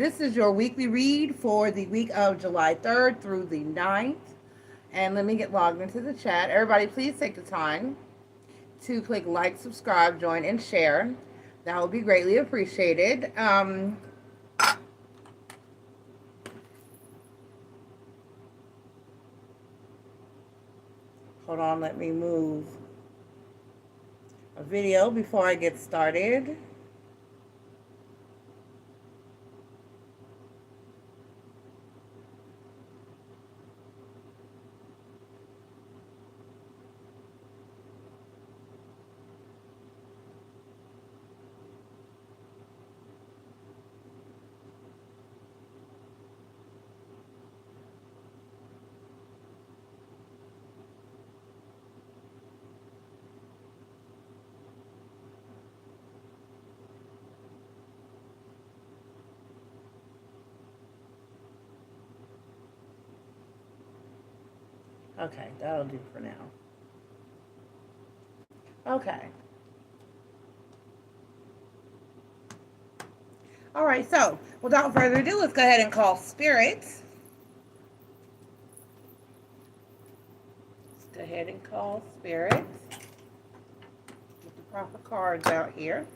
This is your weekly read for the week of July 3rd through the 9th. And let me get logged into the chat. Everybody, please take the time to click like, subscribe, join, and share. That would be greatly appreciated. Hold on, let me move a video before I get started. Okay, that'll do for now. Okay. All right, so without further ado, let's go ahead and call spirits. Let's go ahead and call spirits. Get the proper cards out here.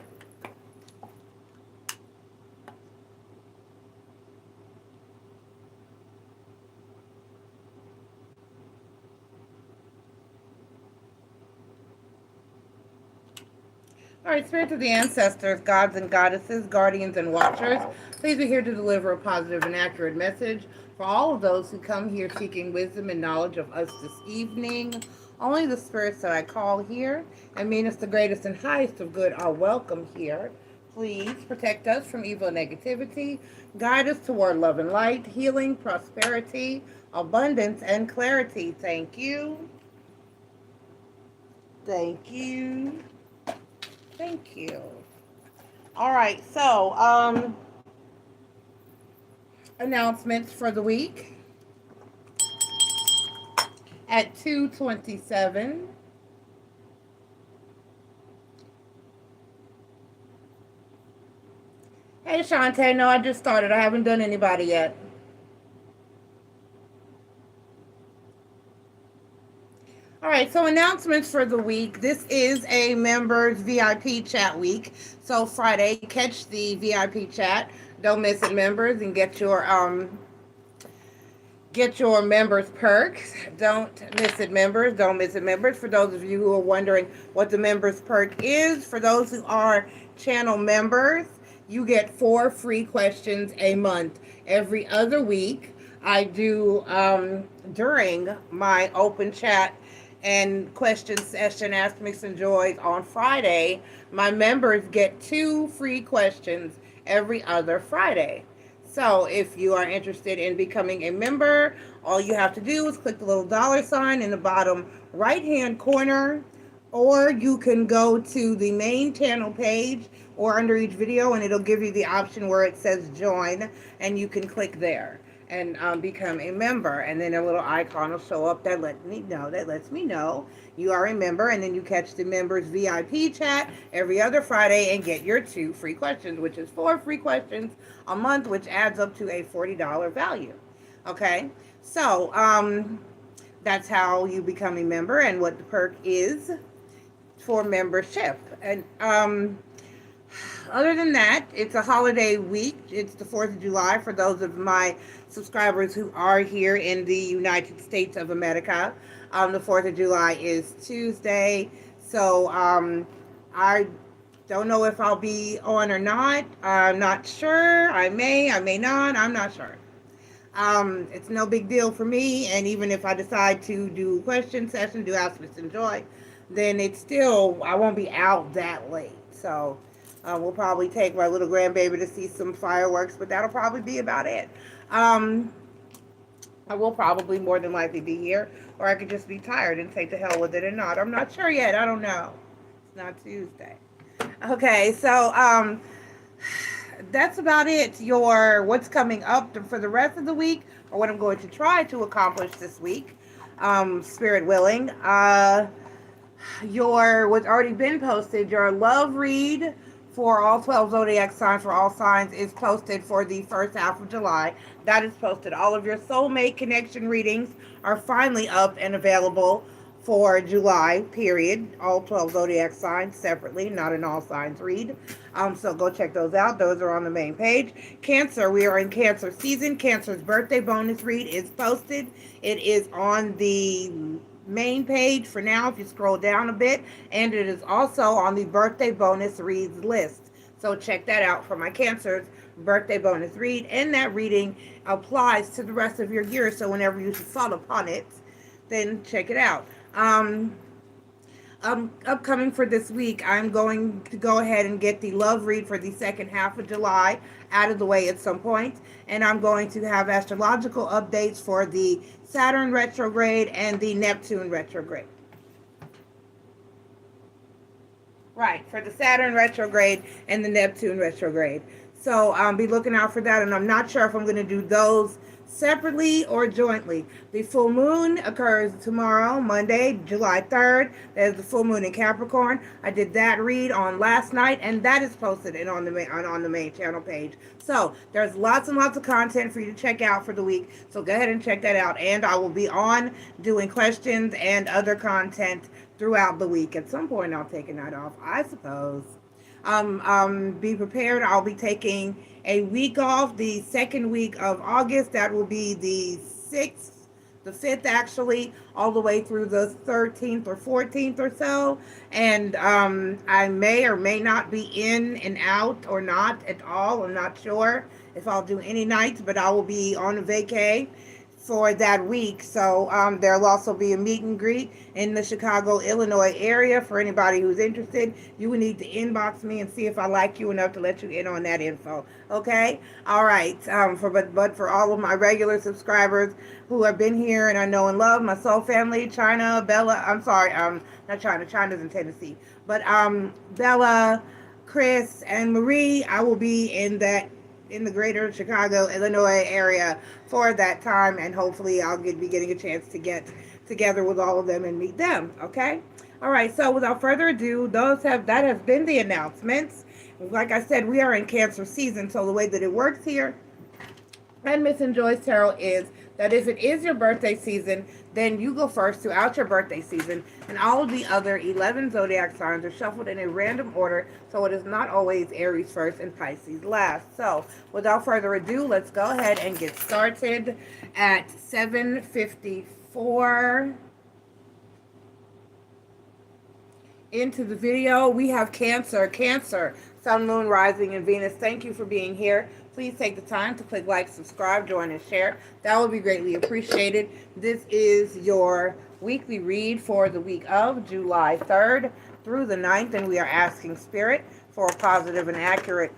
All right, spirits of the ancestors, gods and goddesses, guardians and watchers, please be here to deliver a positive and accurate message for all of those who come here seeking wisdom and knowledge of us this evening. Only the spirits that I call here and mean us the greatest and highest of good are welcome here. Please protect us from evil and negativity. Guide us toward love and light, healing, prosperity, abundance, and clarity. Thank you. Thank you. Thank you. All right, so announcements for the week at 2:27. Hey, Shantae, no, I just started. I haven't done anybody yet. All right, so announcements for the week. This is a members VIP chat week. So Friday, catch the VIP chat. Don't miss it, members, and get your members perks. Don't miss it, members. Don't miss it, members. For those of you who are wondering what the members perk is, for those who are channel members, you get 4 free questions a month. Every other week, I do during my open chat and question session, Ask MissNJoy on Friday, my members get 2 free questions every other Friday. So if you are interested in becoming a member, all you have to do is click the little $ in the bottom right-hand corner, or you can go to the main channel page or under each video, and it'll give you the option where it says join, and you can click there and become a member, and then a little icon will show up that lets me know you are a member, and then you catch the members VIP chat every other Friday and get your 2 free questions, which is 4 free questions a month, which adds up to a $40 value. Okay, so that's how you become a member and what the perk is for membership. And other than that, it's a holiday week. It's the 4th of July for those of my subscribers who are here in the United States of America. The 4th of July is Tuesday. So I don't know if I'll be on or not. I'm not sure. I may not. I'm not sure. It's no big deal for me. And even if I decide to do question session, do Ask MissNJoy, then it's still, I won't be out that late. So we'll probably take my little grandbaby to see some fireworks, but that'll probably be about it. I will probably more than likely be here, or I could just be tired and say to hell with it and not. I'm not sure yet. I don't know. It's not Tuesday. Okay, so that's about it. What's coming up for the rest of the week, or what I'm going to try to accomplish this week, spirit willing. What's already been posted, your love read for all 12 zodiac signs for all signs is posted for the first half of July. That is posted. All of your soulmate connection readings are finally up and available for July, period. All 12 zodiac signs separately, not an all signs read. So go check those out. Those are on the main page. Cancer, we are in Cancer season. Cancer's birthday bonus read is posted. It is on the main page for now if you scroll down a bit, and it is also on the birthday bonus reads list. So check that out for my Cancer's birthday bonus read, and that reading applies to the rest of your year. So whenever you fall upon it, then check it out. Upcoming for this week, I'm going to go ahead and get the love read for the second half of July out of the way at some point, and I'm going to have astrological updates for the Saturn retrograde and the Neptune retrograde. Right, for the Saturn retrograde and the Neptune retrograde. So be looking out for that, and I'm not sure if I'm going to do those separately or jointly. The full moon occurs tomorrow, Monday, July 3rd. There's the full moon in Capricorn. I did that read on last night, and that is posted on the main channel page. So there's lots and lots of content for you to check out for the week. So go ahead and check that out. And I will be on doing questions and other content throughout the week. At some point, I'll take a night off, I suppose. Be prepared. I'll be taking a week off the second week of August. That will be the 6th, the 5th actually, all the way through the 13th or 14th or so. And I may or may not be in and out or not at all. I'm not sure if I'll do any nights, but I will be on a vacay for that week. So there'll also be a meet and greet in the Chicago, Illinois area. For anybody who's interested, you will need to inbox me and see if I like you enough to let you in on that info. Okay? All right. But for all of my regular subscribers who have been here and I know and love, my soul family, China, Bella, I'm sorry, not China, China's in Tennessee, but Bella, Chris, and Marie, I will be in the greater Chicago, Illinois area for that time, and hopefully I'll be getting a chance to get together with all of them and meet them. Okay? All right, so without further ado, that has been the announcements. Like I said, we are in Cancer season, so the way that it works here and MissNJoy's Tarot is that if it is your birthday season, then you go first throughout your birthday season, and all of the other 11 zodiac signs are shuffled in a random order, so it is not always Aries first and Pisces last. So without further ado, let's go ahead and get started at 7:54 into the video. We have Cancer, Sun, Moon, Rising, and Venus. Thank you for being here. Please take the time to click like, subscribe, join, and share. That would be greatly appreciated. This is your weekly read for the week of July 3rd through the 9th, and we are asking Spirit for a positive and accurate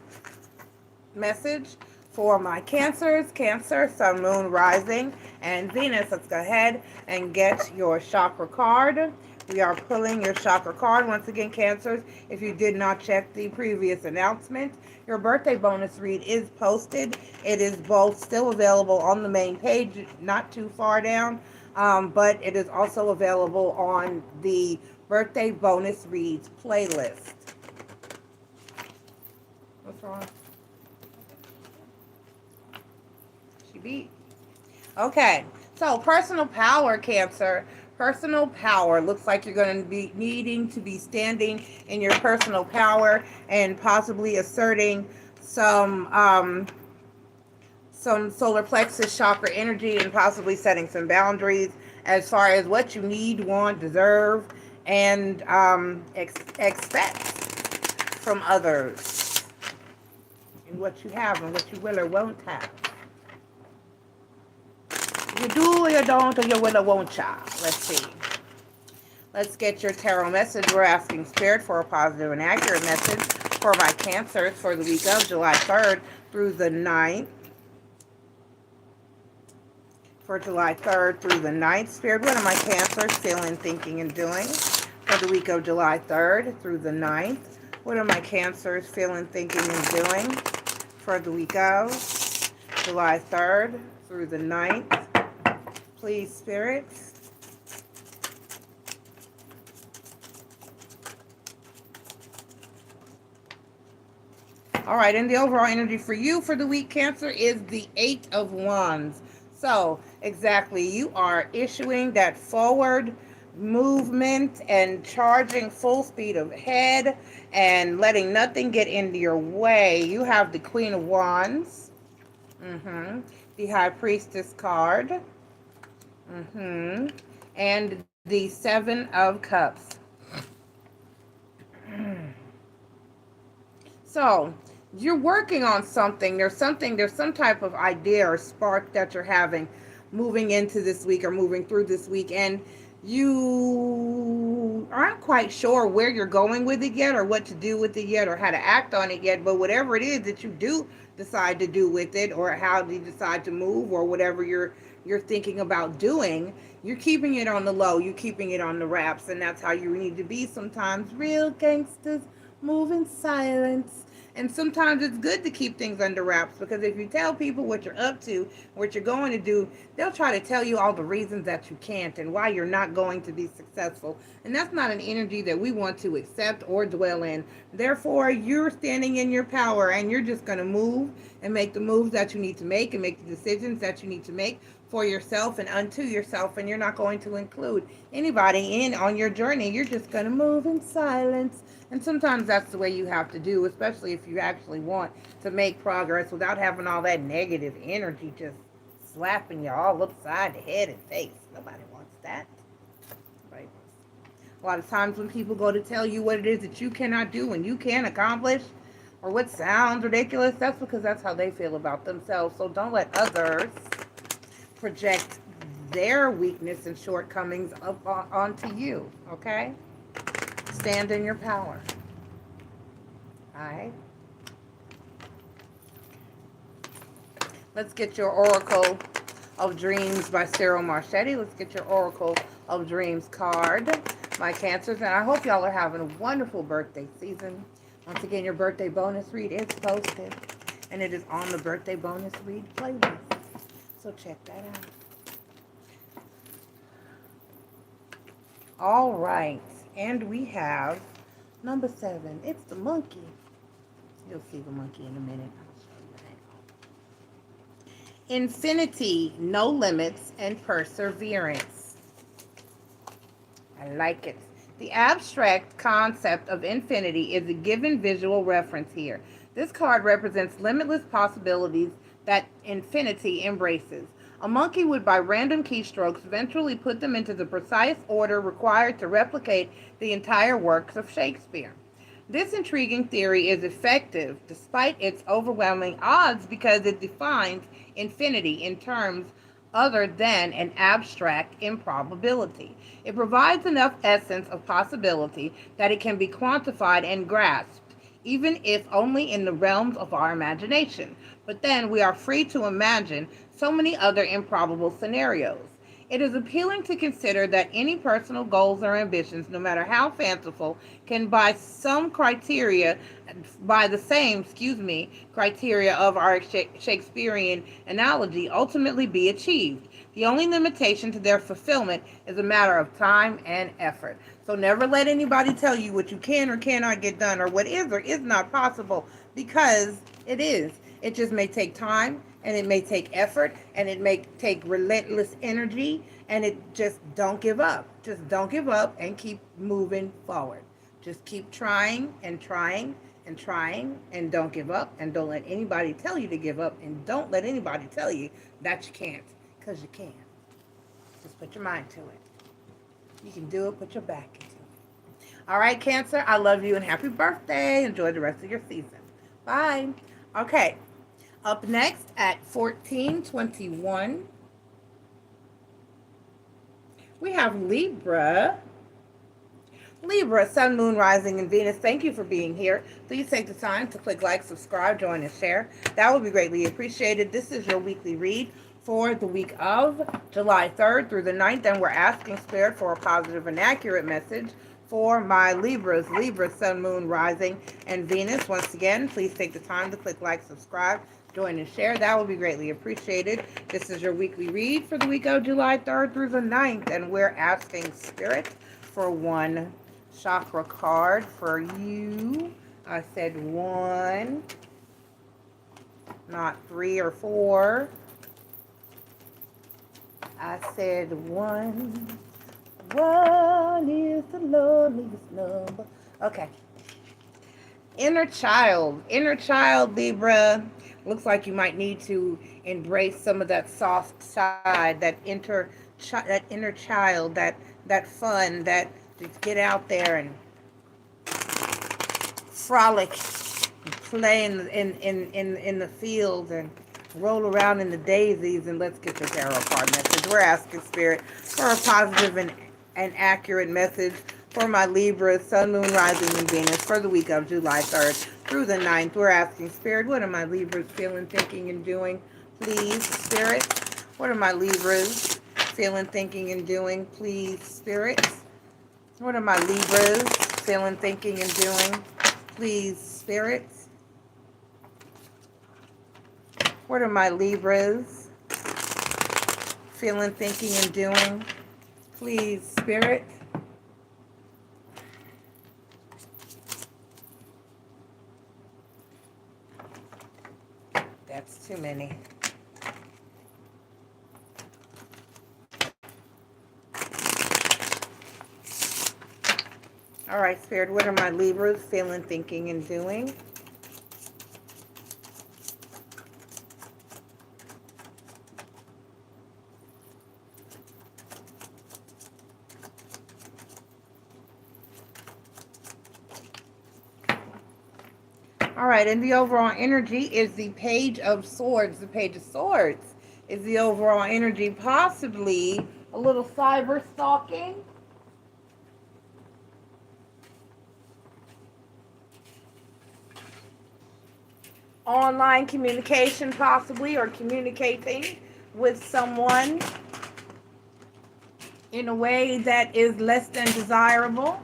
message for my Cancers, Cancer, Sun, Moon, Rising, and Venus. Let's go ahead and get your chakra card. We are pulling your chakra card. Once again, Cancers, if you did not check the previous announcement, your birthday bonus read is posted. It is both still available on the main page, not too far down, but it is also available on the birthday bonus reads playlist. What's wrong? She beat. Okay, so personal power, Cancer. Personal power. Looks like you're going to be needing to be standing in your personal power and possibly asserting some solar plexus chakra energy, and possibly setting some boundaries as far as what you need, want, deserve, and expect from others, and what you have and what you will or won't have. You do or you don't, or you will or won't, child. Let's see. Let's get your tarot message. We're asking Spirit for a positive and accurate message for my Cancers for the week of July 3rd through the 9th. For July 3rd through the 9th, Spirit, what are my Cancers feeling, thinking, and doing for the week of July 3rd through the 9th? What are my Cancers feeling, thinking, and doing for the week of July 3rd through the 9th? Please, Spirit. All right, and the overall energy for you for the week, Cancer, is the 8 of Wands. So, exactly, you are issuing that forward movement and charging full speed ahead and letting nothing get into your way. You have the Queen of Wands, the High Priestess card, and the Seven of Cups. So, you're working on something. There's some type of idea or spark that you're having moving into this week or moving through this week, and you aren't quite sure where you're going with it yet or what to do with it yet or how to act on it yet. But whatever it is that you do decide to do with it, or how you decide to move, or whatever you're thinking about doing, you're keeping it on the low, you're keeping it on the wraps, and that's how you need to be sometimes. Real gangsters move in silence. And sometimes it's good to keep things under wraps, because if you tell people what you're up to, what you're going to do, they'll try to tell you all the reasons that you can't and why you're not going to be successful. And that's not an energy that we want to accept or dwell in. Therefore, you're standing in your power, and you're just going to move and make the moves that you need to make and make the decisions that you need to make for yourself and unto yourself. And you're not going to include anybody in on your journey. You're just going to move in silence. And sometimes that's the way you have to do, especially if you actually want to make progress without having all that negative energy just slapping you all upside the head and face. Nobody wants that. Right? A lot of times when people go to tell you what it is that you cannot do and you can't accomplish, or what sounds ridiculous, that's because that's how they feel about themselves. So don't let others project their weakness and shortcomings up onto you, okay? Stand in your power. All right. Let's get your Oracle of Dreams by Cyril Marchetti. Let's get your Oracle of Dreams card, my Cancers. And I hope y'all are having a wonderful birthday season. Once again, your birthday bonus read is posted, and it is on the birthday bonus read playlist. So check that out. All right. And we have number 7. It's the monkey. You'll see the monkey in a minute. Infinity, no limits, and perseverance. I like it. The abstract concept of infinity is a given visual reference here. This card represents limitless possibilities that infinity embraces. A monkey would, by random keystrokes, eventually put them into the precise order required to replicate the entire works of Shakespeare. This intriguing theory is effective despite its overwhelming odds, because it defines infinity in terms other than an abstract improbability. It provides enough essence of possibility that it can be quantified and grasped, even if only in the realms of our imagination. But then we are free to imagine so many other improbable scenarios. It is appealing to consider that any personal goals or ambitions, no matter how fanciful, can by the same criteria of our Shakespearean analogy ultimately be achieved. The only limitation to their fulfillment is a matter of time and effort. So never let anybody tell you what you can or cannot get done, or what is or is not possible, because it is. It just may take time, and it may take effort, and it may take relentless energy, and it just don't give up. Just don't give up and keep moving forward. Just keep trying and trying and trying, and don't give up, and don't let anybody tell you to give up, and don't let anybody tell you that you can't, because you can. Just put your mind to it. You can do it, put your back into it. All right, Cancer, I love you and happy birthday. Enjoy the rest of your season. Bye. Okay. Up next at 1421, we have Libra. Libra, Sun, Moon, Rising, and Venus. Thank you for being here. Please take the time to click like, subscribe, join, and share. That would be greatly appreciated. This is your weekly read for the week of July 3rd through the 9th, and we're asking Spirit for a positive and accurate message for my Libras. Libra, Sun, Moon, Rising, and Venus. Once again, please take the time to click like, subscribe, join, and share. That would be greatly appreciated. This is your weekly read for the week of July 3rd through the 9th, and we're asking Spirit for one chakra card for you. I said one not 3 or 4. I said 1. 1 is the loneliest number. Okay. Inner child, Libra. Looks like you might need to embrace some of that soft side, that inner child, that fun, that just get out there and frolic, and play in the field and roll around in the daisies. And let's get the tarot card message. We're asking Spirit for a positive and accurate message for my Libra, Sun, Moon, Rising, and Venus for the week of July 3rd through the 9th. We're asking Spirit, what are my Libras feeling, thinking, and doing? Please, Spirit. What are my Libras feeling, thinking, and doing? Please, Spirit. What are my Libras feeling, thinking, and doing? Please, Spirit. What are my Libras feeling, thinking, and doing? Please, Spirit. That's too many. All right, Spirit, what are my Libras feeling, thinking, and doing? All right, and the overall energy is the Page of Swords. The Page of Swords is the overall energy, possibly a little cyber stalking. Online communication, possibly, or communicating with someone in a way that is less than desirable.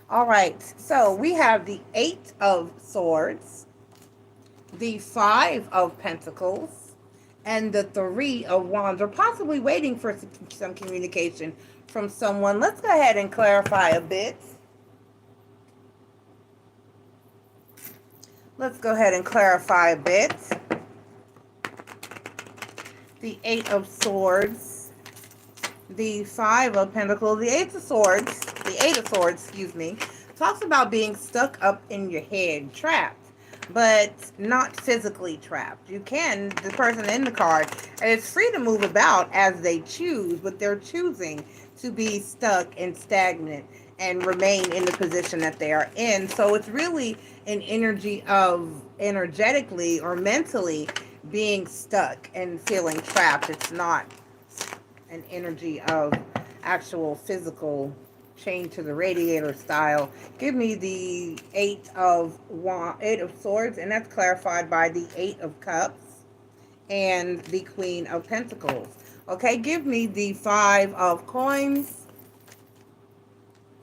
All right, so we have the 8 of Swords, the 5 of Pentacles, and the 3 of Wands. Or possibly waiting for some communication from someone. Let's go ahead and clarify a bit. Let's go ahead and clarify a bit. The 8 of Swords, the 5 of Pentacles, the 8 of Swords, excuse me, talks about being stuck up in your head, trapped, but not physically trapped. You can, the person in the card is free to move about as they choose, but they're choosing to be stuck and stagnant and remain in the position that they are in. So it's really an energy of energetically or mentally being stuck and feeling trapped. It's not an energy of actual physical chain to the radiator style. Give me the 8 of Swords, and that's clarified by the 8 of Cups and the Queen of Pentacles. Okay, give me the 5 of Coins,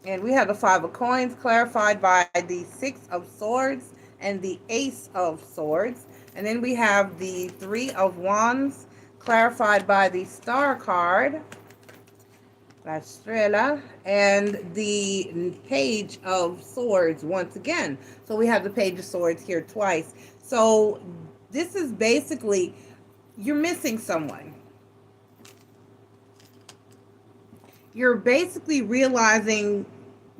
and we have the 5 of Coins clarified by the 6 of Swords and the Ace of Swords. And then we have the 3 of Wands clarified by the Star card, La Estrella, and the Page of Swords once again. So we have the Page of Swords here twice. So this is basically, you're missing someone. You're basically realizing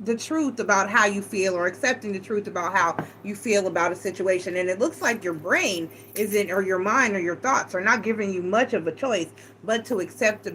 the truth about how you feel, or accepting the truth about how you feel about a situation. And it looks like your brain isn't, or your mind or your thoughts are not giving you much of a choice but to accept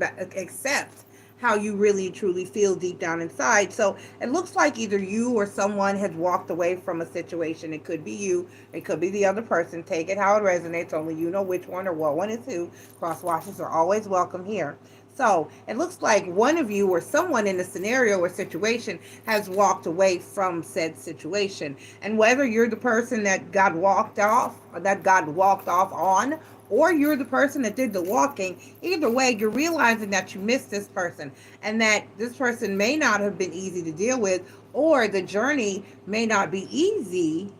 how you really truly feel deep down inside. So it looks like either you or someone has walked away from a situation. It could be you, it could be the other person. Take it how it resonates. Only you know which one or what one is who. Cross watches are always welcome here. So it looks like one of you or someone in the scenario or situation has walked away from said situation. And whether you're the person that got walked off, or that got walked off on, or you're the person that did the walking. Either way, you're realizing that you missed this person and that this person may not have been easy to deal with, or the journey may not be easy,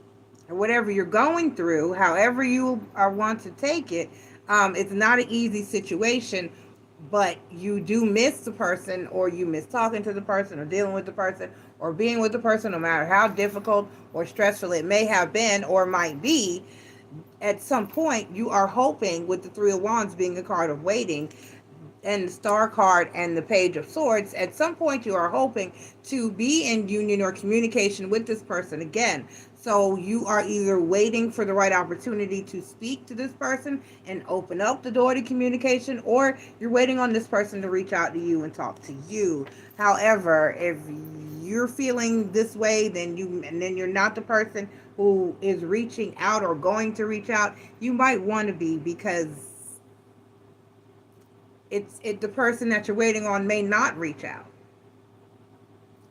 or whatever you're going through, however you want to take it. It's not an easy situation, but you do miss the person, or you miss talking to the person, or dealing with the person, or being with the person, no matter how difficult or stressful it may have been or might be. At some point, you are hoping, with the Three of Wands being a card of waiting, and the Star card and the Page of Swords, at some point you are hoping to be in union or communication with this person again. So you are either waiting for the right opportunity to speak to this person and open up the door to communication, or you're waiting on this person to reach out to you and talk to you. However, if you're feeling this way, then you're not the person who is reaching out or going to reach out. You might want to be, because the person that you're waiting on may not reach out.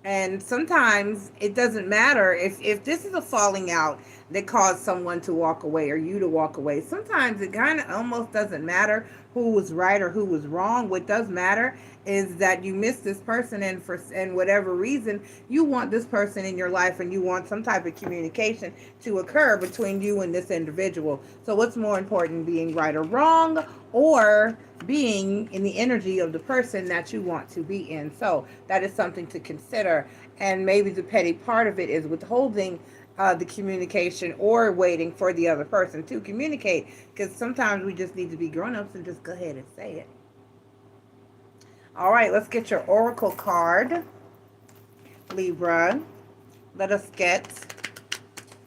And sometimes it doesn't matter if this is a falling out that caused someone to walk away or you to walk away. Sometimes it kind of almost doesn't matter who was right or who was wrong. What does matter is that you miss this person, and for whatever reason, you want this person in your life, and you want some type of communication to occur between you and this individual. So what's more important, being right or wrong, or being in the energy of the person that you want to be in? So that is something to consider. And maybe the petty part of it is withholding the communication, or waiting for the other person to communicate, because sometimes we just need to be grown-ups and just go ahead and say it. All right, let's get your oracle card, Libra. Let us get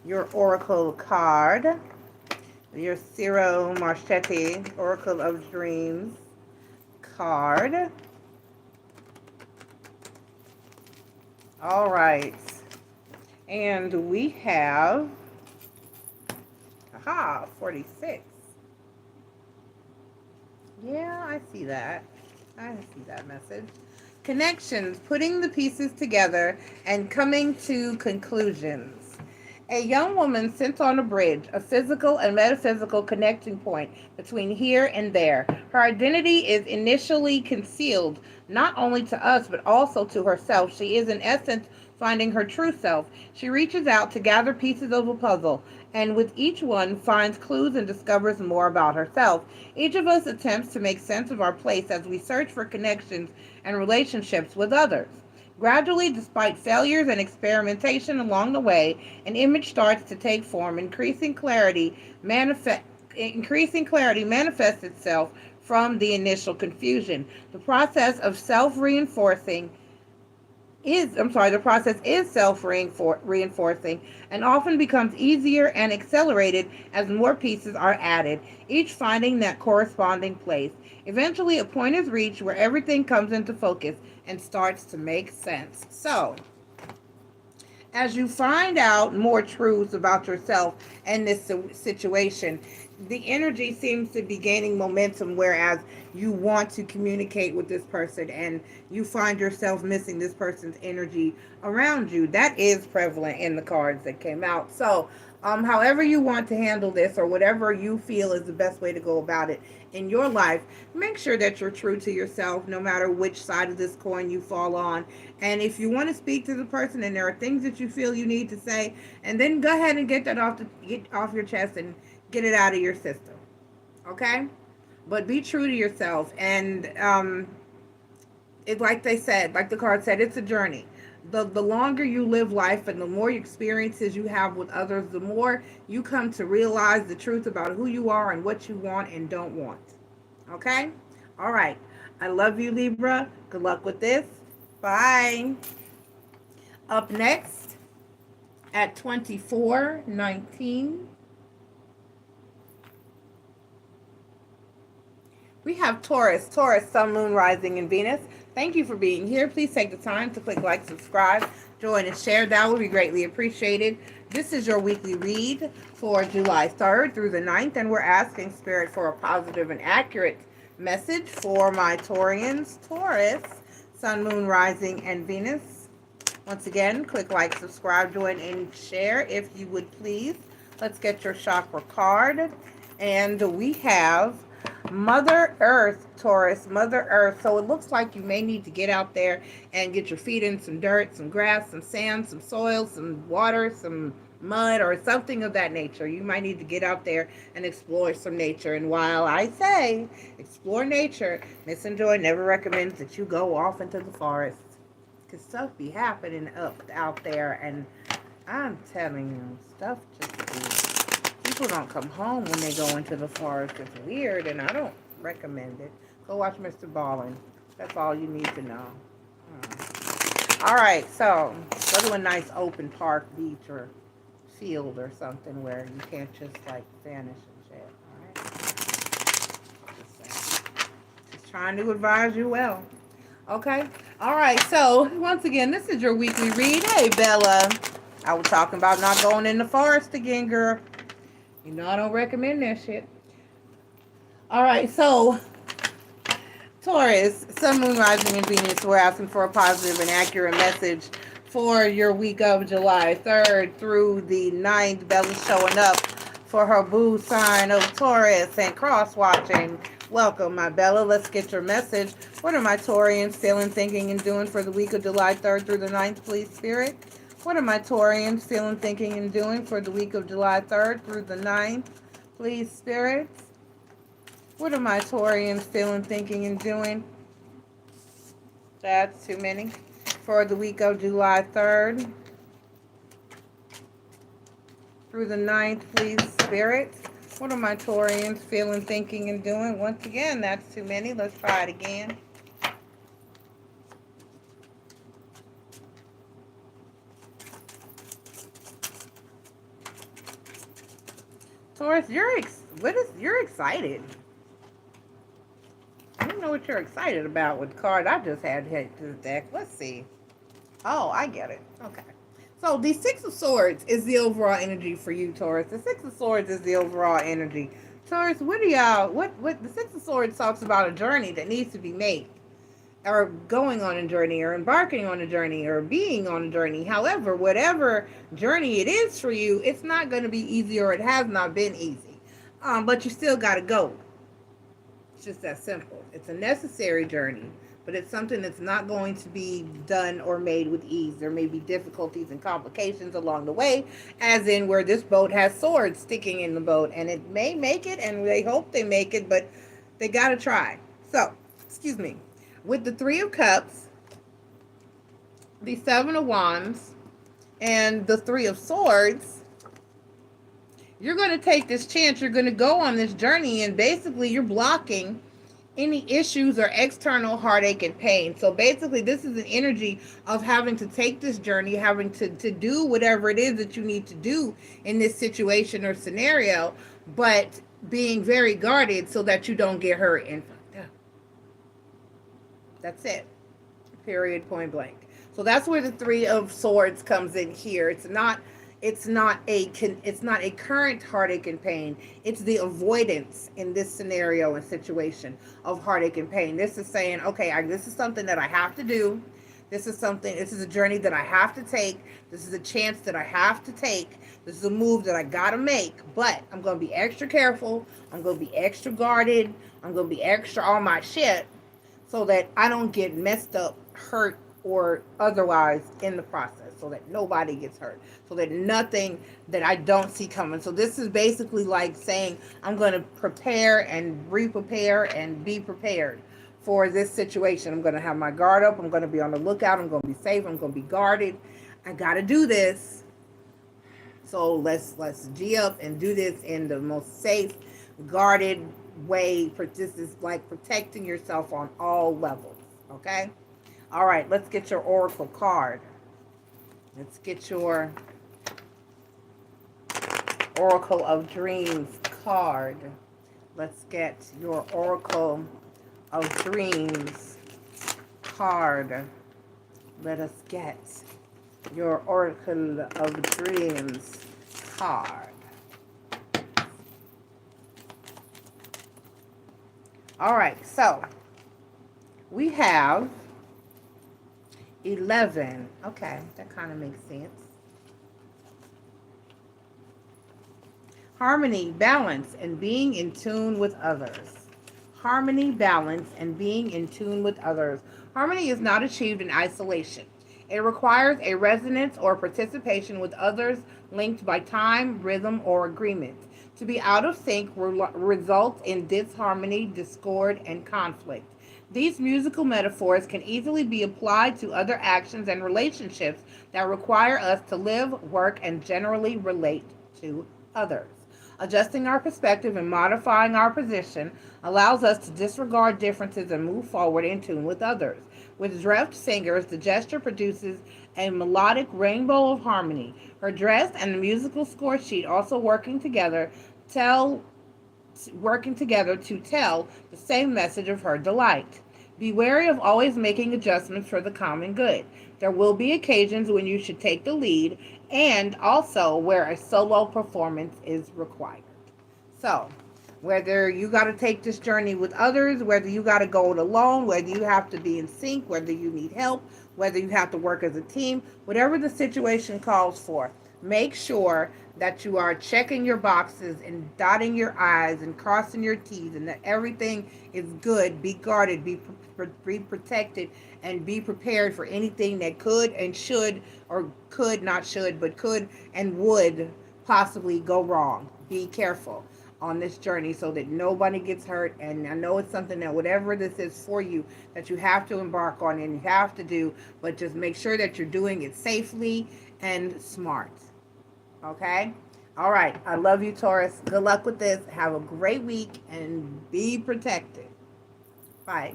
your oracle card, your Ciro Marchetti Oracle of Dreams card. All right. And we have, 46. Yeah, I see that. I see that message. Connections, putting the pieces together and coming to conclusions. A young woman sits on a bridge, a physical and metaphysical connecting point between here and there. Her identity is initially concealed, not only to us, but also to herself. She is, in essence, finding her true self. She reaches out to gather pieces of a puzzle, and with each one finds clues and discovers more about herself. Each of us attempts to make sense of our place as we search for connections and relationships with others. Gradually, despite failures and experimentation along the way, an image starts to take form. Increasing clarity manifests itself from the initial confusion. The process is self-reinforcing, and often becomes easier and accelerated as more pieces are added, each finding that corresponding place. Eventually, a point is reached where everything comes into focus and starts to make sense. So, as you find out more truths about yourself and this situation, the energy seems to be gaining momentum, whereas you want to communicate with this person and you find yourself missing this person's energy around you. That is prevalent in the cards that came out. So, however you want to handle this, or whatever you feel is the best way to go about it in your life, make sure that you're true to yourself, no matter which side of this coin you fall on. And if you want to speak to the person and there are things that you feel you need to say, and then go ahead and get that off your chest and get it out of your system. Okay? But be true to yourself. And it, like they said, like the card said, it's a journey. The longer you live life and the more experiences you have with others, the more you come to realize the truth about who you are and what you want and don't want. Okay? All right. I love you, Libra. Good luck with this. Bye. Up next at 24:19, we have Taurus, Sun, Moon, Rising, and Venus. Thank you for being here. Please take the time to click like, subscribe, join, and share. That would be greatly appreciated. This is your weekly read for July 3rd through the 9th, and we're asking Spirit for a positive and accurate message for my Taurians, Taurus, Sun, Moon, Rising, and Venus. Once again, click like, subscribe, join, and share if you would please. Let's get your chakra card. And we have Mother Earth, Taurus, Mother Earth. So it looks like you may need to get out there and get your feet in some dirt, some grass, some sand, some soil, some water, some mud, or something of that nature. You might need to get out there and explore some nature. And while I say explore nature, Miss Enjoy never recommends that you go off into the forest, because stuff be happening out there, and I'm telling you, stuff just be, people don't come home when they go into the forest. It's weird, and I don't recommend it. Go watch Mr. Ballin. That's all you need to know. All right, so go to a nice open park, beach, or field or something where you can't just like vanish and shit. All right, just trying to advise you well. Okay. All right. So once again, this is your weekly read. Hey, Bella. I was talking about not going in the forest again, girl. You know I don't recommend that shit. All right. So Taurus, Sun, Moon, Rising, and Venus, we're asking for a positive and accurate message for your week of July 3rd through the 9th. Bella's showing up for her boo sign of Taurus and cross-watching. Welcome, my Bella. Let's get your message. What are my Taurians feeling, thinking, and doing for the week of July 3rd through the 9th, please, Spirit? What are my Taurians feeling, thinking, and doing for the week of July 3rd through the 9th, please, Spirit? What are my Taurians feeling, thinking, and doing? That's too many. For the week of July 3rd through the 9th, please, Spirit. What are my Taurians feeling, thinking, and doing? Once again, that's too many. Let's try it again. Taurus, you're excited. I don't know what you're excited about with the card I just had hit to the deck. Let's see. Oh, I get it. Okay. So the Six of Swords is the overall energy for you, Taurus. The Six of Swords is the overall energy. Taurus, what the Six of Swords talks about a journey that needs to be made, or going on a journey, or embarking on a journey, or being on a journey. However, whatever journey it is for you, it's not going to be easy, or it has not been easy. But you still got to go. It's just that simple. It's a necessary journey, but it's something that's not going to be done or made with ease. There may be difficulties and complications along the way, as in where this boat has swords sticking in the boat, and it may make it, and they hope they make it, but they got to try. So, excuse me. With the Three of Cups, the Seven of Wands, and the Three of Swords, you're going to take this chance. You're going to go on this journey, and basically you're blocking any issues or external heartache and pain. So basically this is an energy of having to take this journey, having to do whatever it is that you need to do in this situation or scenario, but being very guarded so that you don't get hurt. And that's it. Period, point blank. So that's where the Three of Swords comes in here. It's not a current heartache and pain. It's the avoidance in this scenario and situation of heartache and pain. This is saying, okay, this is something that I have to do. This is a journey that I have to take. This is a chance that I have to take. This is a move that I gotta make, but I'm gonna be extra careful. I'm gonna be extra guarded. I'm gonna be extra on my shit so that I don't get messed up, hurt, or otherwise in the process, so that nobody gets hurt, so that nothing that I don't see coming. So this is basically like saying I'm going to prepare and re-prepare and be prepared for this situation. I'm going to have my guard up. I'm going to be on the lookout. I'm going to be safe. I'm going to be guarded. I got to do this. So let's G up and do this in the most safe, guarded way. This is like protecting yourself on all levels. Okay? All right, let's get your Oracle card. Let's get your Oracle of Dreams card. Let's get your Oracle of Dreams card. Let us get your Oracle of Dreams card. All right, so we have 11. Okay, that kind of makes sense. Harmony, balance, and being in tune with others. Harmony, balance, and being in tune with others. Harmony is not achieved in isolation. It requires a resonance or participation with others linked by time, rhythm, or agreement. To be out of sync results in disharmony, discord, and conflict. These musical metaphors can easily be applied to other actions and relationships that require us to live, work, and generally relate to others. Adjusting our perspective and modifying our position allows us to disregard differences and move forward in tune with others. With dressed singers, the gesture produces a melodic rainbow of harmony. Her dress and the musical score sheet also working together to tell the same message of her delight. Be wary of always making adjustments for the common good. There will be occasions when you should take the lead and also where a solo performance is required. So, whether you got to take this journey with others, whether you got to go it alone, whether you have to be in sync, whether you need help, whether you have to work as a team, whatever the situation calls for, make sure that you are checking your boxes and dotting your I's and crossing your T's and that everything is good. Be guarded, be protected, and be prepared for anything that could and should, or could, not should, but could and would possibly go wrong. Be careful on this journey so that nobody gets hurt. And I know it's something that whatever this is for you that you have to embark on and you have to do, but just make sure that you're doing it safely and smart. Okay? All right. I love you, Taurus. Good luck with this. Have a great week and be protected. Bye.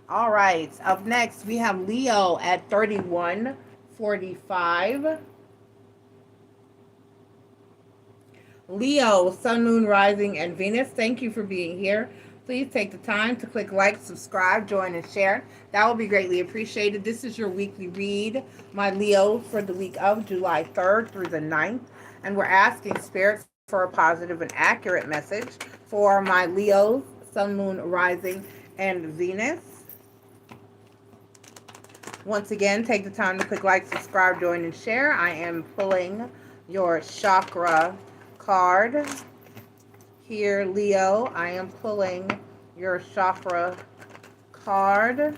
All right. Up next, we have Leo at 3145. Leo, Sun, Moon, Rising, and Venus, thank you for being here. Please take the time to click like, subscribe, join, and share. That will be greatly appreciated. This is your weekly read, my Leo, for the week of July 3rd through the 9th. And we're asking spirits for a positive and accurate message for my Leos, Sun, Moon, Rising, and Venus. Once again, take the time to click like, subscribe, join, and share. I am pulling your chakra card. Here, Leo, I am pulling your chakra card.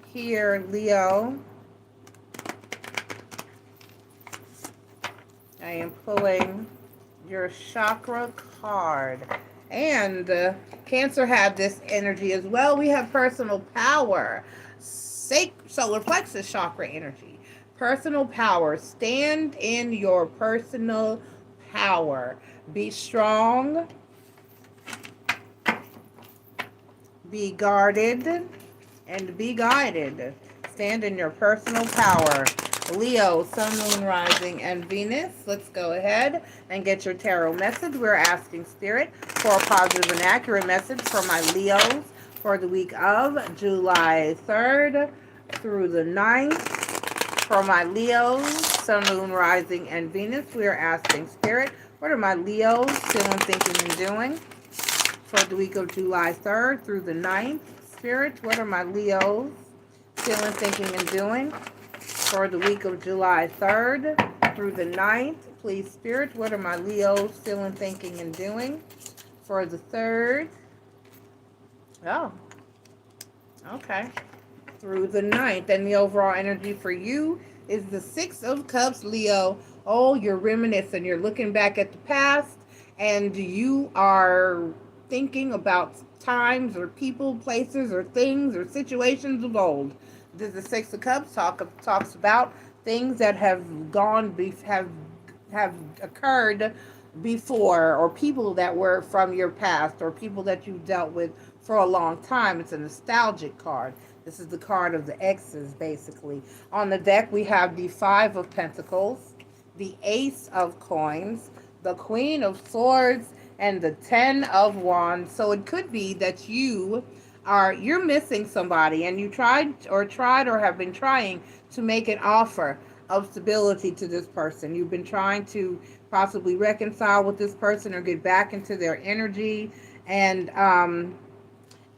Here, Leo, I am pulling your chakra card. And Cancer had this energy as well. We have personal power. Solar plexus chakra energy. Personal power. Stand in your personal power. Be strong. Be guarded. And be guided. Stand in your personal power. Leo, Sun, Moon, Rising, and Venus. Let's go ahead and get your tarot message. We're asking Spirit for a positive and accurate message for my Leos for the week of July 3rd through the 9th. For my Leos, Sun, Moon, Rising, and Venus, we are asking Spirit, what are my Leos feeling, thinking, and doing for the week of July 3rd through the 9th? Spirit, what are my Leos feeling, thinking, and doing for the week of July 3rd through the 9th? Please, Spirit, what are my Leos feeling, thinking, and doing for the 3rd? Oh, okay. Through the 9th. And the overall energy for you is the 6 of Cups, Leo. Oh, you're reminiscing. You're looking back at the past, and you are thinking about times or people, places, or things or situations of old. This is the 6 of Cups talks about things that have have occurred before, or people that were from your past, or people that you've dealt with for a long time. It's a nostalgic card. This is the card of the exes, basically. On the deck, we have the 5 of Pentacles, the Ace of Coins, the Queen of Swords, and the 10 of Wands. So it could be that you're missing somebody, and you tried or have been trying to make an offer of stability to this person. You've been trying to possibly reconcile with this person or get back into their energy, and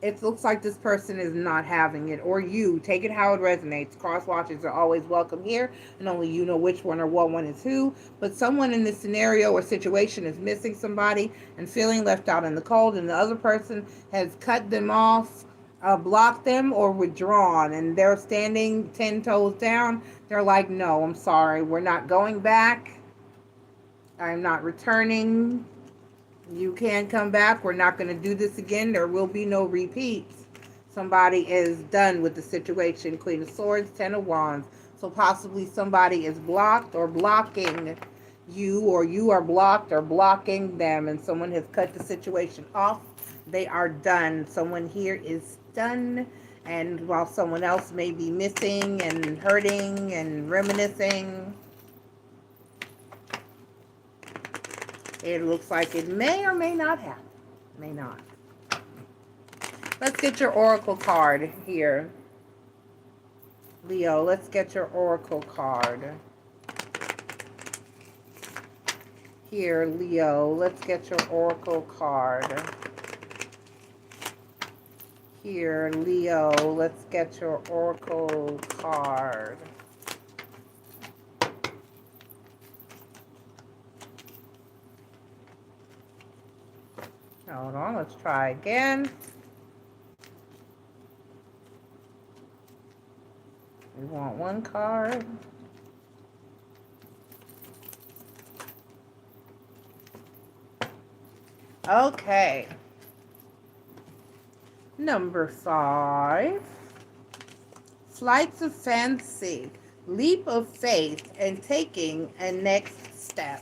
it looks like this person is not having it, or you. Take it how it resonates. Cross watches are always welcome here, and only you know which one or what one is who. But someone in this scenario or situation is missing somebody and feeling left out in the cold, and the other person has cut them off, blocked them, or withdrawn, and they're standing 10 toes down. They're like, no, I'm sorry. We're not going back. I'm not returning. You can come back. We're not going to do this again. There will be no repeats. Somebody is done with the situation. Queen of Swords, Ten of Wands. So possibly somebody is blocked or blocking you, or you are blocked or blocking them, and someone has cut the situation off. They are done. Someone here is done, and while someone else may be missing and hurting and reminiscing, it looks like it may or may not happen. May not. Let's get your oracle card here. Leo, let's get your oracle card. Here, Leo, let's get your oracle card. Here, Leo, let's get your oracle card. Hold on, let's try again. We want one card. Okay. Number 5. Flights of fancy, leap of faith, and taking a next step.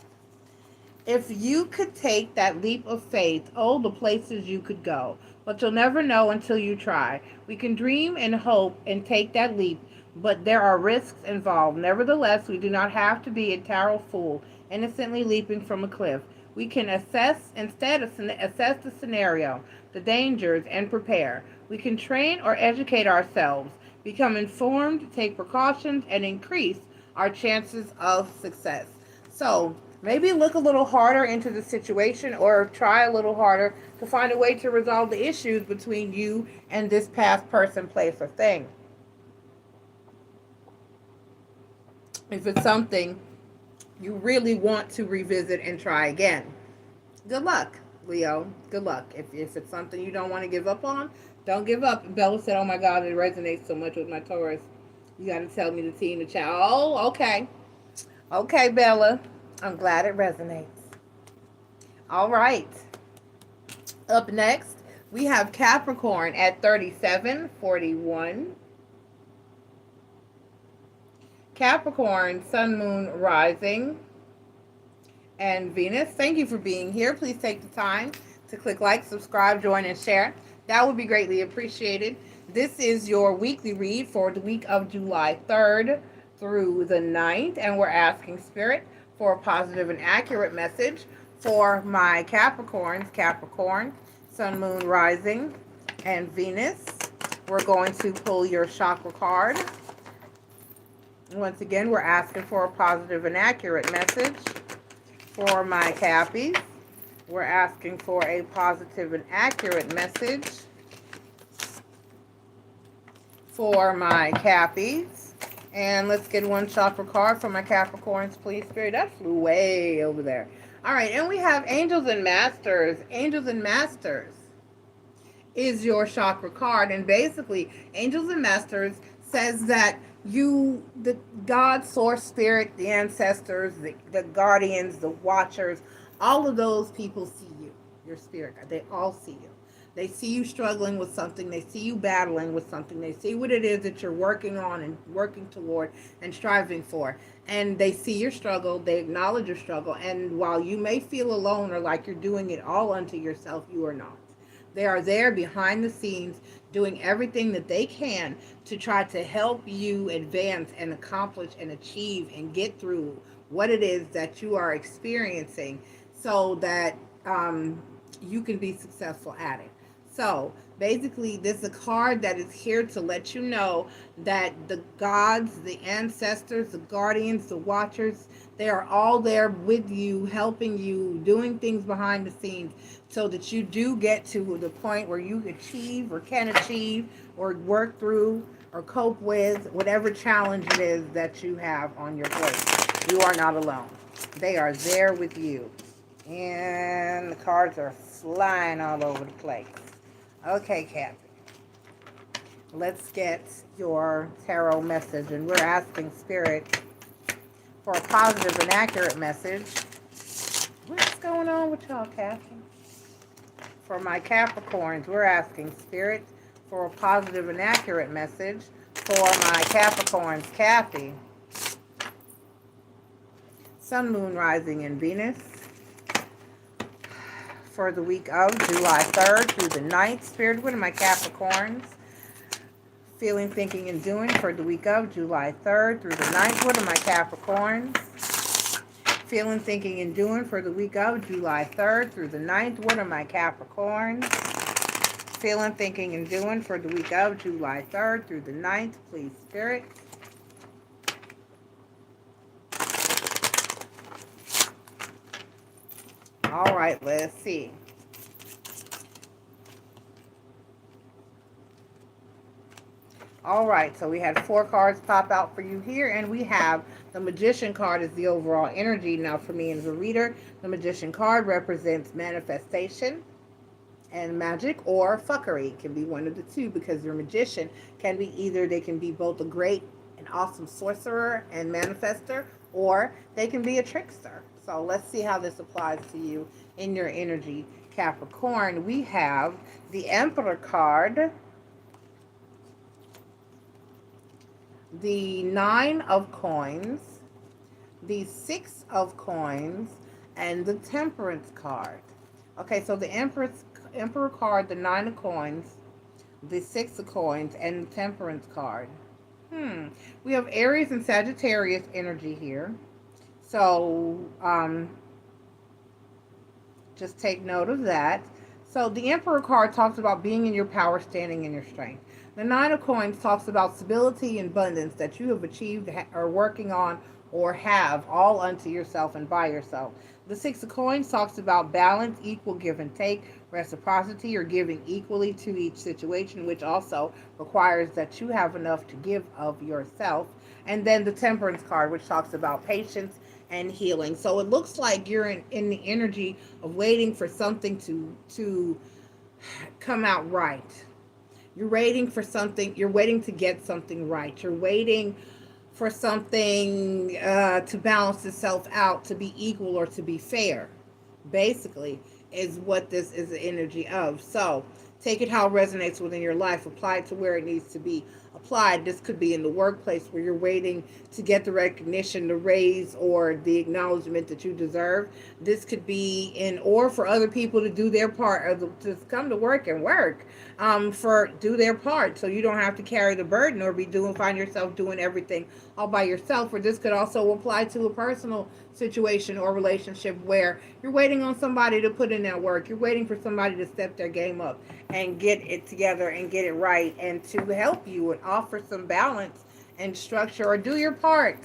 If you could take that leap of faith, oh, the places you could go. But you'll never know until you try. We can dream and hope and take that leap, but there are risks involved. Nevertheless, we do not have to be a tarot fool, innocently leaping from a cliff. We can assess the scenario, the dangers, and prepare. We can train or educate ourselves, become informed, take precautions, and increase our chances of success. So, maybe look a little harder into the situation, or try a little harder to find a way to resolve the issues between you and this past person, place, or thing. If it's something you really want to revisit and try again. Good luck, Leo. Good luck. If it's something you don't want to give up on, don't give up. Bella said, oh my God, it resonates so much with my Taurus. You got to tell me the T and the child. Oh, okay. Okay, Bella. I'm glad it resonates. All right. Up next, we have Capricorn at 3741. Capricorn, Sun, Moon, Rising, and Venus. Thank you for being here. Please take the time to click like, subscribe, join, and share. That would be greatly appreciated. This is your weekly read for the week of July 3rd through the 9th, and we're asking Spirit for a positive and accurate message for my Capricorns, Capricorn, Sun, Moon, Rising, and Venus. We're going to pull your chakra card. Once again, we're asking for a positive and accurate message for my Cappies. We're asking for a positive and accurate message for my Cappies. And let's get one chakra card for my Capricorns, please, Spirit. That flew way over there. All right, and we have Angels and Masters. Angels and Masters is your chakra card. And basically, Angels and Masters says that you, the God, Source, Spirit, the ancestors, the guardians, the watchers, all of those people see you, your spirit guide. They all see you. They see you struggling with something. They see you battling with something. They see what it is that you're working on and working toward and striving for. And they see your struggle. They acknowledge your struggle. And while you may feel alone or like you're doing it all unto yourself, you are not. They are there behind the scenes doing everything that they can to try to help you advance and accomplish and achieve and get through what it is that you are experiencing, so that you can be successful at it. So basically, this is a card that is here to let you know that the gods, the ancestors, the guardians, the watchers, They are all there with you, helping you, doing things behind the scenes so that you do get to the point where you achieve or can achieve or work through or cope with whatever challenge it is that you have on your plate. You are not alone. They are there with you. And the cards are flying all over the place. Okay, Kathy. Let's get your tarot message. And we're asking Spirit for a positive and accurate message. What's going on with y'all, Kathy? For my Capricorns, we're asking Spirit for a positive and accurate message for my Capricorns. Kathy. Sun, Moon, Rising, and Venus. For the week of July 3rd through the 9th. Spirit, what are my Capricorns feeling, thinking, and doing for the week of July 3rd through the 9th? What are my Capricorns feeling, thinking, and doing for the week of July 3rd through the 9th? What are my Capricorns feeling, thinking, and doing for the week of July 3rd through the 9th? Please, Spirit. All right, let's see. All right, so we had 4 cards pop out for you here, and we have the Magician card is the overall energy. Now, for me as a reader, the Magician card represents manifestation and magic or fuckery. It can be one of the two because your magician can be either, they can be both a great and awesome sorcerer and manifester, or they can be a trickster. So let's see how this applies to you in your energy, Capricorn. We have the Emperor card, the 9 of coins, the 6 of coins, and the Temperance card. Okay, so the Emperor card, the 9 of coins, the 6 of coins, and the Temperance card. We have Aries and Sagittarius energy here. So, just take note of that. So the Emperor card talks about being in your power, standing in your strength. The 9 of coins talks about stability and abundance that you have achieved or working on or have all unto yourself and by yourself. The 6 of coins talks about balance, equal give and take, reciprocity, or giving equally to each situation, which also requires that you have enough to give of yourself. And then the Temperance card, which talks about patience and healing. So it looks like you're in the energy of waiting for something to come out right. You're waiting for something. You're waiting to get something right. You're waiting for something to balance itself out, to be equal or to be fair. Basically, is what this is the energy of. So take it how it resonates within your life. Apply it to where it needs to be applied. This could be in the workplace where you're waiting to get the recognition, the raise, or the acknowledgement that you deserve. This could be in, or for other people to do their part, or to come to work and work, do their part, so you don't have to carry the burden or find yourself doing everything all by yourself. Or this could also apply to a personal situation or relationship where you're waiting on somebody to put in that work. You're waiting for somebody to step their game up and get it together and get it right, and to help you and offer some balance and structure, or do your part,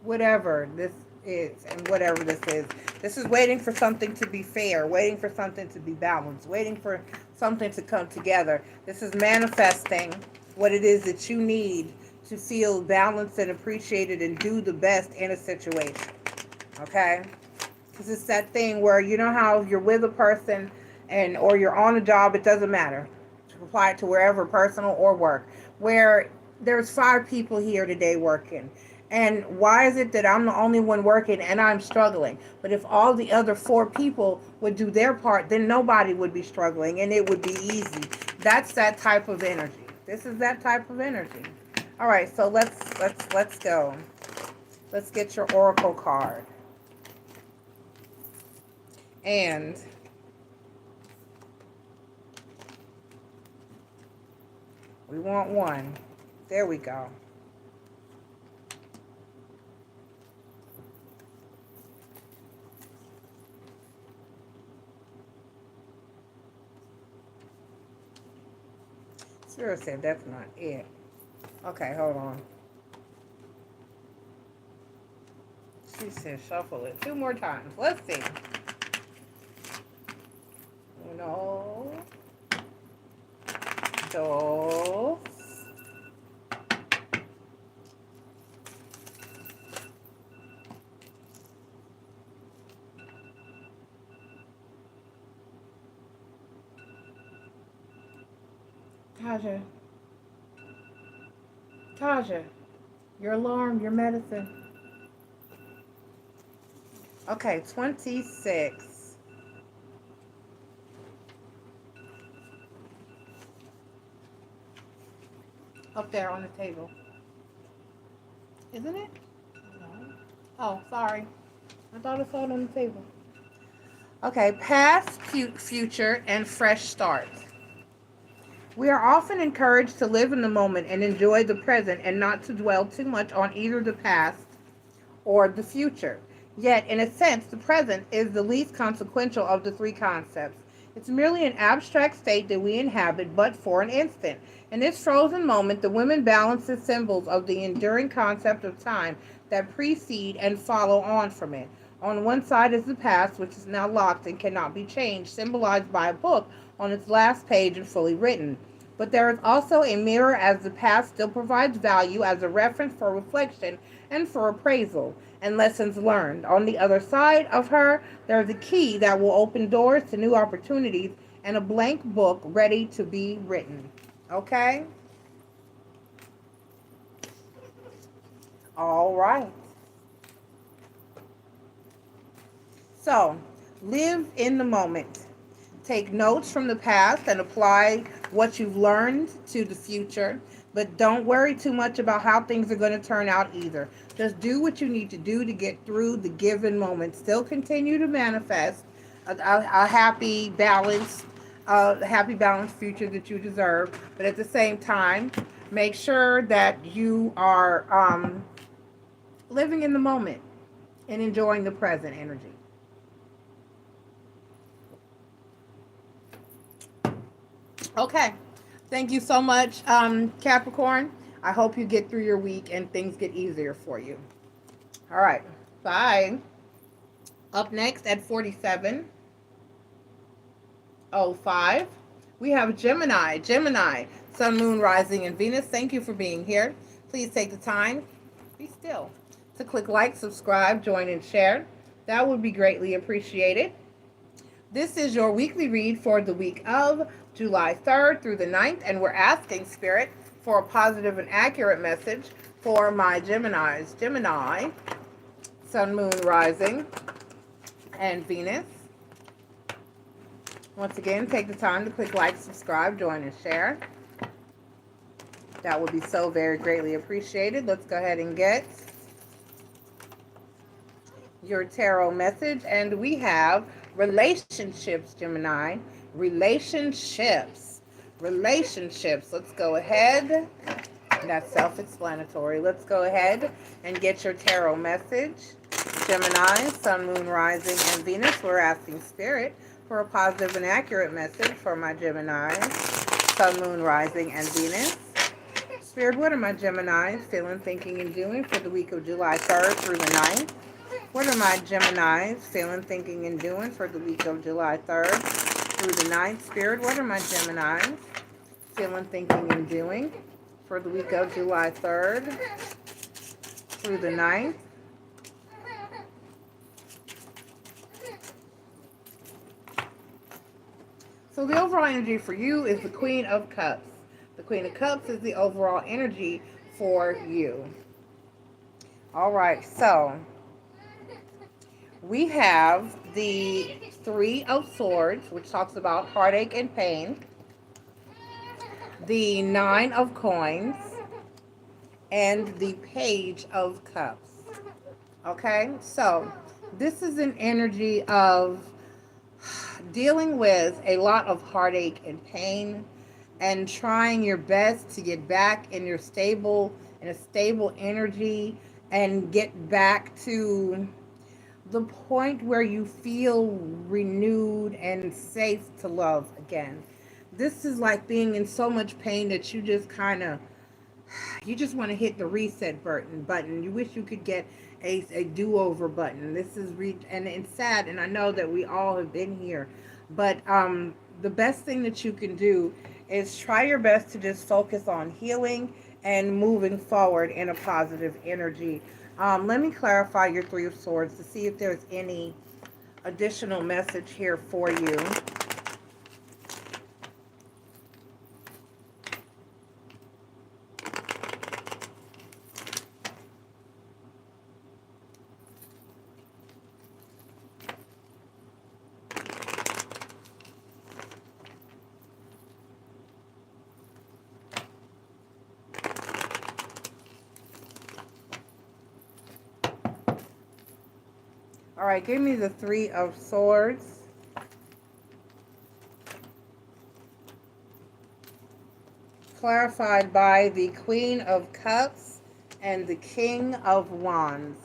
whatever this is. And whatever this is waiting for something to be fair, waiting for something to be balanced, waiting for something to come together. This is manifesting what it is that you need to feel balanced and appreciated and do the best in a situation. Okay? Because it's that thing where, you know how you're with a person or you're on a job, it doesn't matter. To apply it to wherever, personal or work, where there's 5 people here today working. And why is it that I'm the only one working and I'm struggling? But if all the other 4 people would do their part, then nobody would be struggling and it would be easy. That's that type of energy. This is that type of energy. All right, so let's go. Let's get your oracle card. And we want 1. There we go. Spirit said that's not it. Okay, hold on. She said shuffle it 2 more times. Let's see. Uno, dos, Taja, Taja, your alarm, your medicine. Okay, 26. Up there on the table. Isn't it? No. Oh, sorry. I thought I saw it on the table. Okay, past, future, and fresh start. We are often encouraged to live in the moment and enjoy the present and not to dwell too much on either the past or the future. Yet, in a sense, the present is the least consequential of the 3 concepts. It's merely an abstract state that we inhabit but for an instant. In this frozen moment, the women balance the symbols of the enduring concept of time that precede and follow on from it. On one side is the past, which is now locked and cannot be changed, symbolized by a book on its last page and fully written. But there is also a mirror, as the past still provides value as a reference for reflection and for appraisal and lessons learned. On the other side of her, there is a key that will open doors to new opportunities and a blank book ready to be written. Okay? All right. So, live in the moment. Take notes from the past and apply what you've learned to the future. But don't worry too much about how things are going to turn out either. Just do what you need to do to get through the given moment. Still continue to manifest a happy, balanced future that you deserve. But at the same time, make sure that you are living in the moment and enjoying the present energy. Okay. Thank you so much, Capricorn. I hope you get through your week and things get easier for you. All right. Bye. Up next at 47:05, we have Gemini. Gemini, Sun, Moon, Rising, and Venus. Thank you for being here. Please take the time, be still, to click like, subscribe, join, and share. That would be greatly appreciated. This is your weekly read for the week of July 3rd through the 9th, and we're asking Spirit for a positive and accurate message for my Geminis. Gemini, Sun, Moon, Rising, and Venus. Once again, take the time to click like, subscribe, join, and share. That would be so very greatly appreciated. Let's go ahead and get your tarot message, and we have relationships, Gemini. Relationships. Let's go ahead. That's self-explanatory. Let's go ahead and get your tarot message. Gemini, Sun, Moon, Rising, and Venus. We're asking Spirit for a positive and accurate message for my Gemini, Sun, Moon, Rising, and Venus. Spirit, what are my Geminis feeling, thinking, and doing for the week of July 3rd through the 9th? What are my Geminis feeling, thinking, and doing for the week of July 3rd through the 9th? Spirit, what are my Geminis feeling, thinking, and doing for the week of July 3rd through the 9th? So the overall energy for you is the Queen of Cups. The Queen of Cups is the overall energy for you. All right, so we have the 3 of Swords, which talks about heartache and pain. The 9 of Coins. And the Page of Cups. Okay, so this is an energy of dealing with a lot of heartache and pain and trying your best to get back in a stable energy and get back to the point where you feel renewed and safe to love again. This is like being in so much pain that you just want to hit the reset button. You wish you could get a do-over button. This is and it's sad, and I know that we all have been here, but the best thing that you can do is try your best to just focus on healing and moving forward in a positive energy. Let me clarify your Three of Swords to see if there's any additional message here for you. All right, give me the Three of Swords. Clarified by the Queen of Cups and the King of Wands.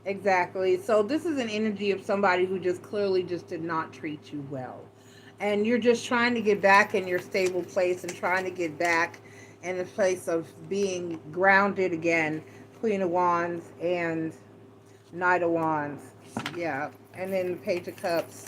Exactly. So this is an energy of somebody who just clearly just did not treat you well. And you're just trying to get back in your stable place and trying to get back in a place of being grounded again. Queen of Wands and Knight of Wands. Yeah. And then the Page of Cups.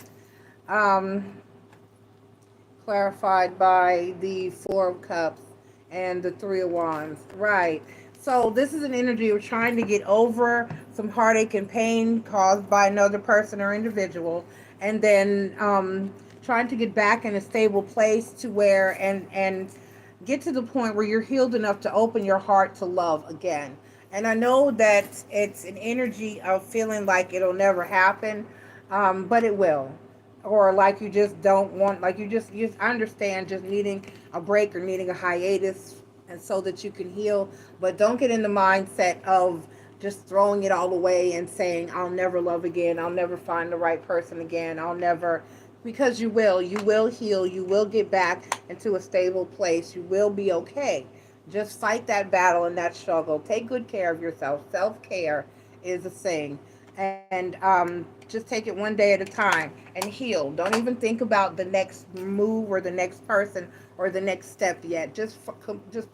Clarified by the Four of Cups and the Three of Wands. Right. So this is an energy of trying to get over some heartache and pain caused by another person or individual, and then trying to get back in a stable place to where and get to the point where you're healed enough to open your heart to love again. And I know that it's an energy of feeling like it'll never happen, but it will. Or like you just don't want, like you just understand just needing a break or needing a hiatus, and so that you can heal. But don't get in the mindset of just throwing it all away and saying, I'll never love again. I'll never find the right person again. I'll never, because you will heal. You will get back into a stable place. You will be okay. Just fight that battle and that struggle. Take good care of yourself. Self-care is a thing. And just take it one day at a time and heal. Don't even think about the next move or the next person or the next step yet. Just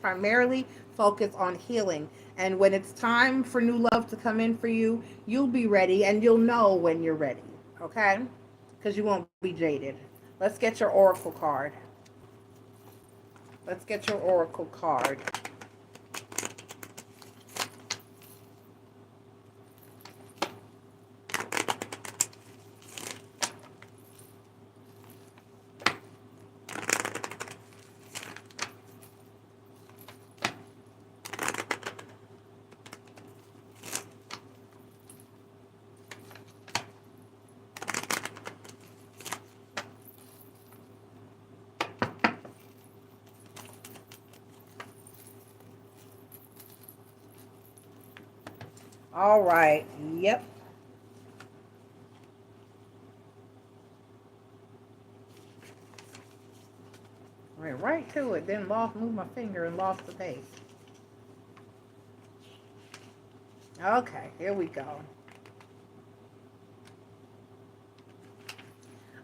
primarily focus on healing. And when it's time for new love to come in for you, you'll be ready, and you'll know when you're ready. Okay? Because you won't be jaded. Let's get your oracle card. Let's get your oracle card. All right. Yep. Went right to it. Then moved my finger and lost the page. Okay, here we go.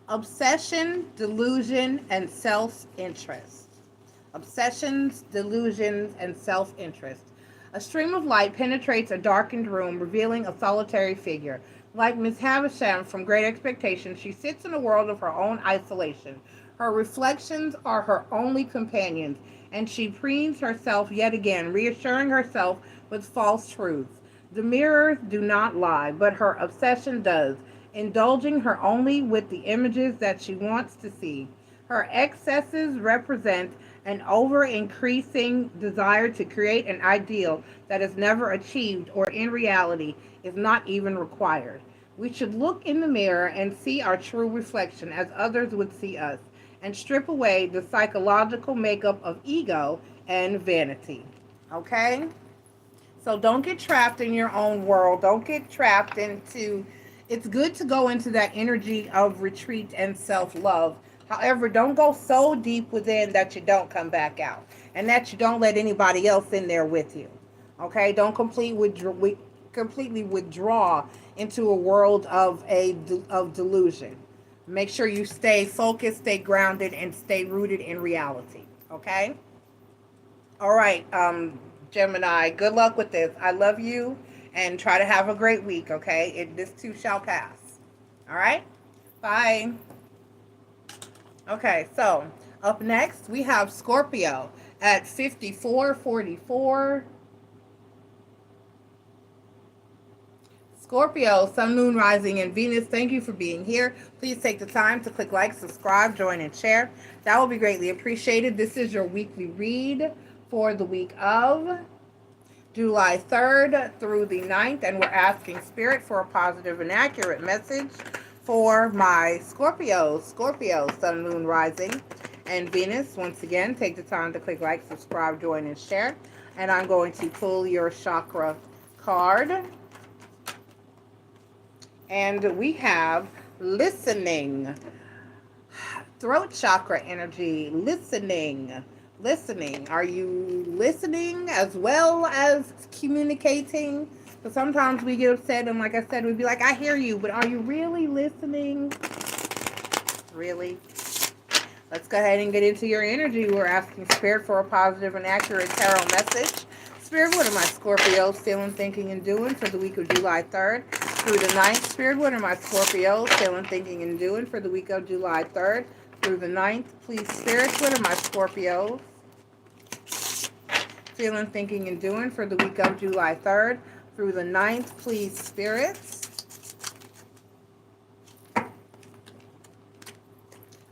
Obsession, delusion, and self-interest. Obsessions, delusions, and self-interest. A stream of light penetrates a darkened room, revealing a solitary figure. Like Miss Havisham from Great Expectations, she sits in a world of her own isolation. Her reflections are her only companions, and she preens herself yet again, reassuring herself with false truths. The mirrors do not lie, but her obsession does, indulging her only with the images that she wants to see. Her excesses represent an over-increasing desire to create an ideal that is never achieved or in reality is not even required. We should look in the mirror and see our true reflection as others would see us, and strip away the psychological makeup of ego and vanity. Okay? So don't get trapped in your own world. Don't get trapped into, it's good to go into that energy of retreat and self-love. However, don't go so deep within that you don't come back out, and that you don't let anybody else in there with you. Okay? Don't completely withdraw into a world of delusion. Make sure you stay focused, stay grounded, and stay rooted in reality. Okay? All right. Gemini. Good luck with this. I love you, and try to have a great week, okay? This too shall pass. All right? Bye. Okay, so up next we have Scorpio at 5444. Scorpio, Sun, Moon, Rising, and Venus, thank you for being here. Please take the time to click like, subscribe, join, and share. That will be greatly appreciated. This is your weekly read for the week of July 3rd through the 9th, and we're asking Spirit for a positive and accurate message for my Scorpio, Sun, Moon, Rising, and Venus. Once again, take the time to click like, subscribe, join, and share. And I'm going to pull your chakra card. And we have listening, throat chakra energy, listening. Are you listening as well as communicating? Because sometimes we get upset, and like I said, we'd be like, I hear you, but are you really listening? Really? Let's go ahead and get into your energy. We're asking Spirit for a positive and accurate tarot message. Spirit, what are my Scorpios feeling, thinking, and doing for the week of July 3rd through the 9th? Spirit, what are my Scorpios feeling, thinking, and doing for the week of July 3rd through the 9th? Please, Spirit, what are my Scorpios feeling, thinking, and doing for the week of July 3rd through the 9th? Please, Spirits.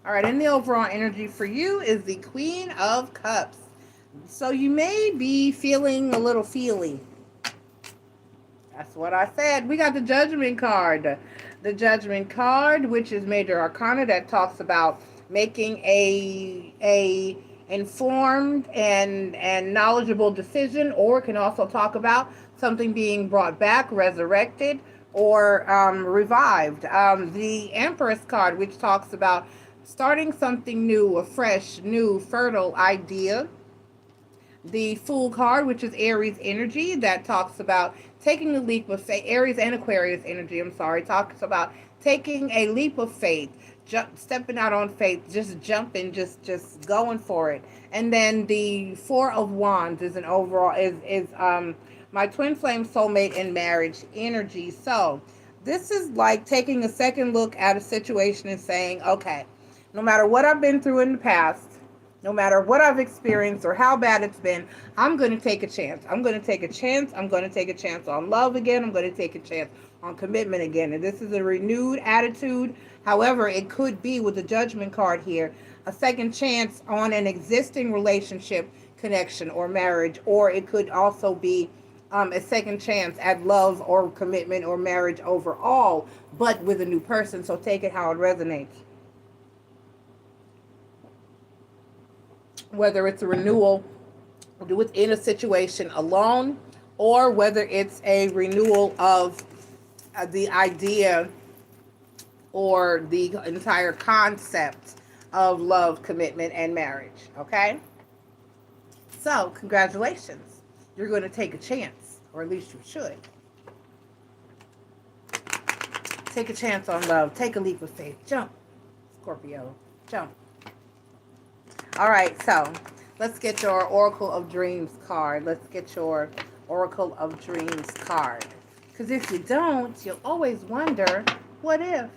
All right, and the overall energy for you is the Queen of Cups. So you may be feeling a little feely. That's what I said. We got the Judgment card. The Judgment card, which is Major Arcana, that talks about making a informed and knowledgeable decision, or it can also talk about something being brought back, resurrected, or revived. The Empress card, which talks about starting something new, a fresh, new, fertile idea. The Fool card, which is Aries energy, that talks about taking a leap of faith. Aries and Aquarius energy, talks about taking a leap of faith, stepping out on faith, just jumping, just going for it. And then the Four of Wands is an overall, is my twin flame soulmate in marriage energy. So this is like taking a second look at a situation and saying, okay, no matter what I've been through in the past, no matter what I've experienced or how bad it's been, I'm going to take a chance. I'm going to take a chance. I'm going to take a chance on love again. I'm going to take a chance on commitment again. And this is a renewed attitude. However, it could be, with the Judgment card here, a second chance on an existing relationship, connection, or marriage. Or it could also be a second chance at love or commitment or marriage overall, but with a new person. So take it how it resonates. Whether it's a renewal within a situation alone, or whether it's a renewal of the idea or the entire concept of love, commitment, and marriage. Okay? So, congratulations. You're going to take a chance, or at least you should. Take a chance on love. Take a leap of faith. Jump, Scorpio. Jump. All right, so let's get your Oracle of Dreams card. Let's get your Oracle of Dreams card. Because if you don't, you'll always wonder, what if?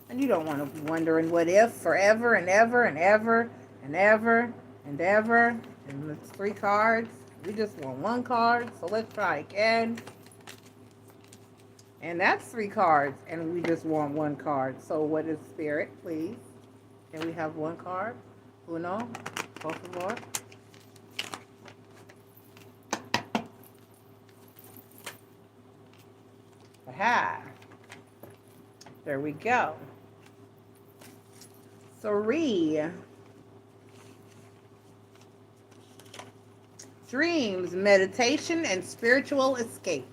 And you don't want to be wondering what if forever and ever and ever and ever and ever. And it's 3 cards. We just want 1 card, so let's try again. And that's 3 cards, and we just want 1 card. So what is Spirit, please? Can we have 1 card? Uno, por favor. Aha. There we go. 3. Dreams, meditation, and spiritual escape.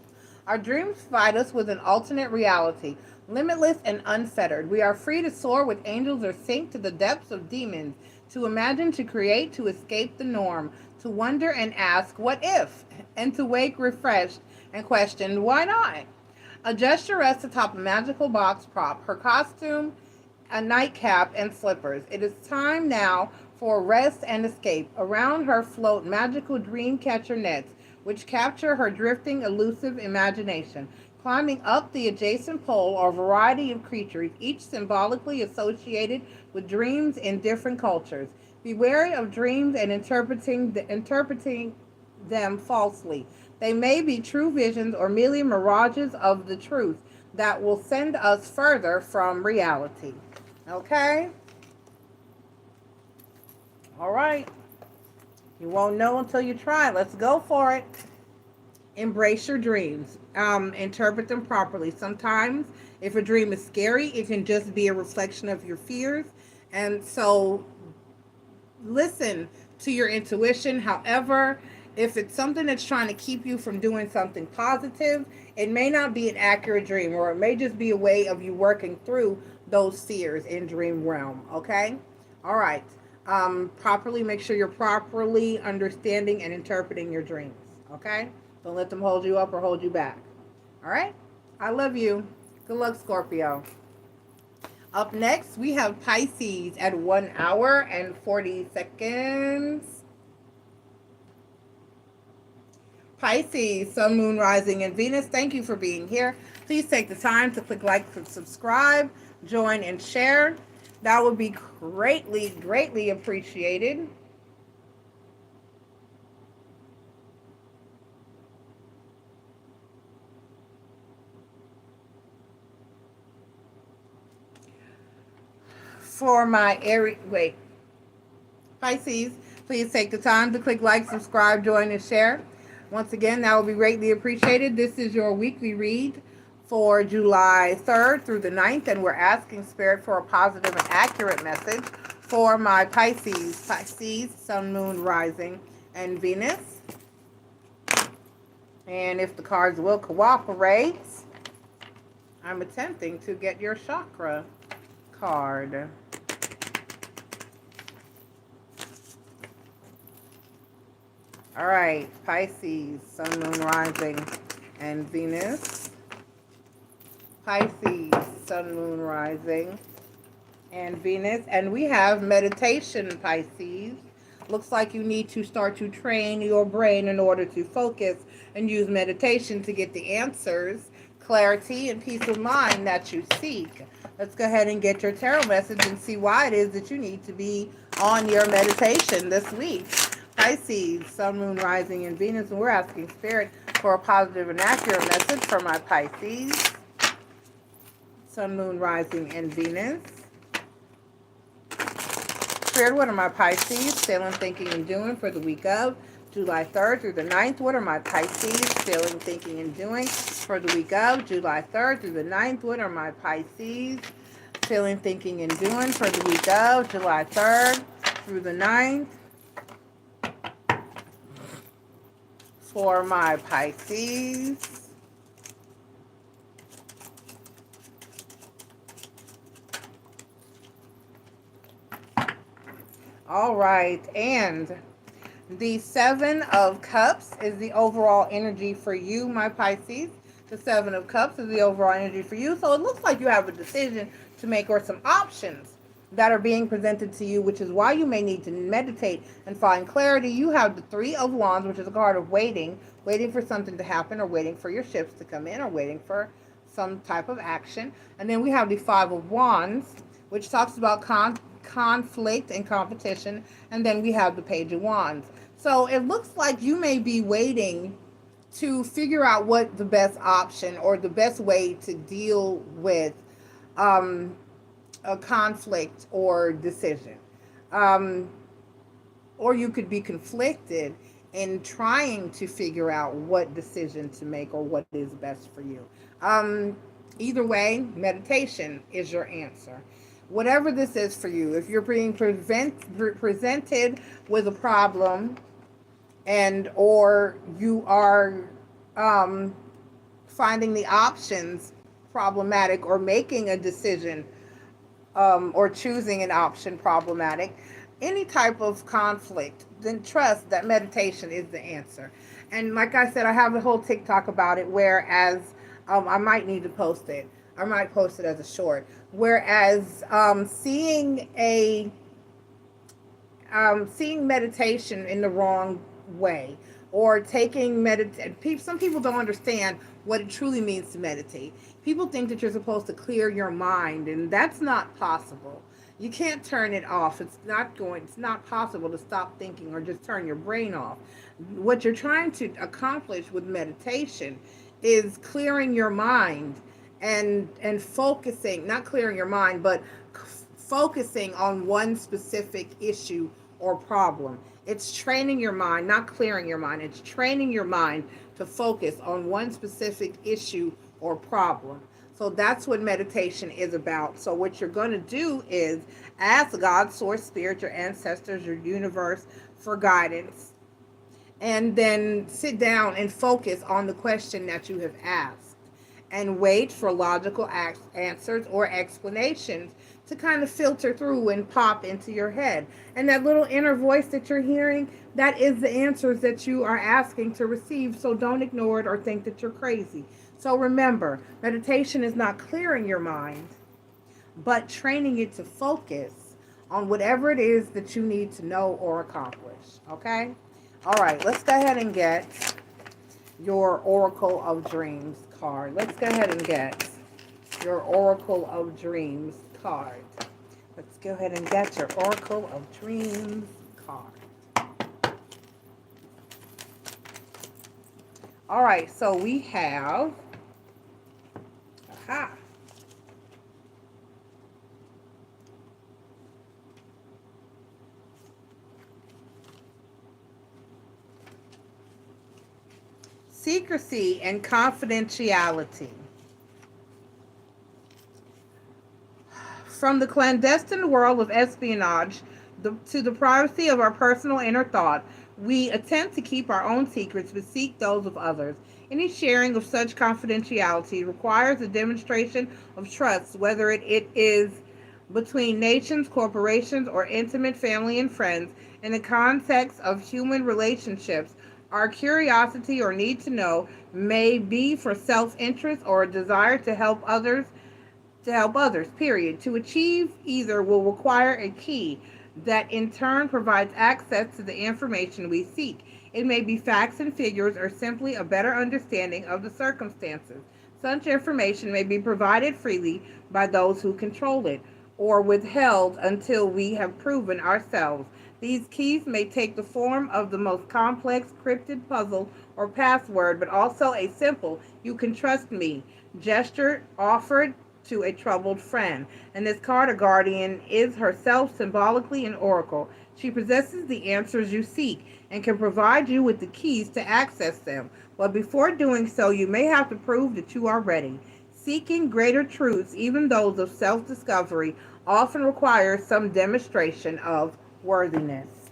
Our dreams provide us with an alternate reality, limitless and unfettered. We are free to soar with angels or sink to the depths of demons, to imagine, to create, to escape the norm, to wonder and ask, what if? And to wake refreshed and question, why not? A gesture rests atop a magical box prop, her costume, a nightcap, and slippers. It is time now for rest and escape. Around her float magical dream catcher nets, which capture her drifting, elusive imagination. Climbing up the adjacent pole are a variety of creatures, each symbolically associated with dreams in different cultures. Be wary of dreams and interpreting them falsely. They may be true visions or merely mirages of the truth that will send us further from reality. Okay? All right. You won't know until you try. Let's go for it. Embrace your dreams. Interpret them properly. Sometimes, if a dream is scary, it can just be a reflection of your fears. And so, listen to your intuition. However, if it's something that's trying to keep you from doing something positive, it may not be an accurate dream, or it may just be a way of you working through those fears in dream realm. Okay? All right. Properly make sure you're properly understanding and interpreting your dreams. Okay? Don't let them hold you up or hold you back. All right? I love you. Good luck, Scorpio. Up next, we have Pisces at 1 hour and 40 seconds. Pisces, Sun, Moon, Rising, and Venus, thank you for being here. Please take the time to click like and subscribe, join, and share. That would be greatly, greatly appreciated. For my Pisces, please take the time to click like, subscribe, join, and share. Once again, that will be greatly appreciated. This is your weekly read for July 3rd through the 9th, and we're asking Spirit for a positive and accurate message for my Pisces, Sun, Moon, Rising, and Venus. And if the cards will cooperate, I'm attempting to get your chakra card. All right, Pisces, Sun, Moon, Rising, and Venus. Pisces, Sun, Moon, Rising, and Venus. And we have meditation, Pisces. Looks like you need to start to train your brain in order to focus and use meditation to get the answers, clarity, and peace of mind that you seek. Let's go ahead and get your tarot message and see why it is that you need to be on your meditation this week. Pisces, Sun, Moon, Rising, and Venus, and we're asking Spirit for a positive and accurate message for my Pisces, Sun, Moon, Rising, and Venus. Spirit, what are my Pisces feeling, thinking, and doing for the week of July 3rd through the 9th? What are my Pisces feeling, thinking, and doing for the week of July 3rd through the 9th? What are my Pisces feeling, thinking, and doing for the week of July 3rd through the 9th? For my Pisces, all right, and the 7 of Cups is the overall energy for you, my Pisces. The 7 of Cups is the overall energy for you. So it looks like you have a decision to make or some options that are being presented to you, which is why you may need to meditate and find clarity. You have the 3 of Wands, which is a card of waiting for something to happen, or waiting for your ships to come in, or waiting for some type of action. And then we have the 5 of Wands, which talks about conflict and competition. And then we have the Page of Wands. So it looks like you may be waiting to figure out what the best option or the best way to deal with a conflict or decision. Or you could be conflicted in trying to figure out what decision to make or what is best for you. Either way, meditation is your answer. Whatever this is for you, if you're being presented with a problem, and or you are finding the options problematic, or making a decision or choosing an option problematic, any type of conflict, then trust that meditation is the answer. And like I said, I have a whole TikTok about it, whereas I might need to post it. I might post it as a short. Whereas seeing seeing meditation in the wrong way, or taking some people don't understand what it truly means to meditate. People think that you're supposed to clear your mind, and that's not possible. You can't turn it off. It's not possible to stop thinking or just turn your brain off. What you're trying to accomplish with meditation is clearing your mind and focusing, not clearing your mind, but focusing on one specific issue or problem. It's training your mind, not clearing your mind. It's training your mind to focus on one specific issue or problem. So that's what meditation is about. So what you're going to do is ask God, source, spirit, your ancestors, your universe for guidance. And then sit down and focus on the question that you have asked. And wait for logical answers or explanations to kind of filter through and pop into your head. And that little inner voice that you're hearing, that is the answers that you are asking to receive. So don't ignore it or think that you're crazy. So remember, meditation is not clearing your mind, but training it to focus on whatever it is that you need to know or accomplish. Okay? All right, let's go ahead and get your Oracle of Dreams card. Let's go ahead and get your Oracle of Dreams card. Let's go ahead and get your Oracle of Dreams card. All right, so we have, secrecy and confidentiality. From the clandestine world of espionage to the privacy of our personal inner thought, we attempt to keep our own secrets but seek those of others. Any sharing of such confidentiality requires a demonstration of trust, whether it is between nations, corporations, or intimate family and friends. In the context of human relationships, our curiosity or need to know may be for self-interest or a desire to help others, period. To achieve either will require a key that in turn provides access to the information we seek. It may be facts and figures or simply a better understanding of the circumstances. Such information may be provided freely by those who control it, or withheld until we have proven ourselves. These keys may take the form of the most complex cryptid puzzle or password, but also a simple "you can trust me" gesture offered to a troubled friend. And this card, a guardian, is herself symbolically an oracle. She possesses the answers you seek and can provide you with the keys to access them. But before doing so, you may have to prove that you are ready. Seeking greater truths, even those of self-discovery, often requires some demonstration of worthiness.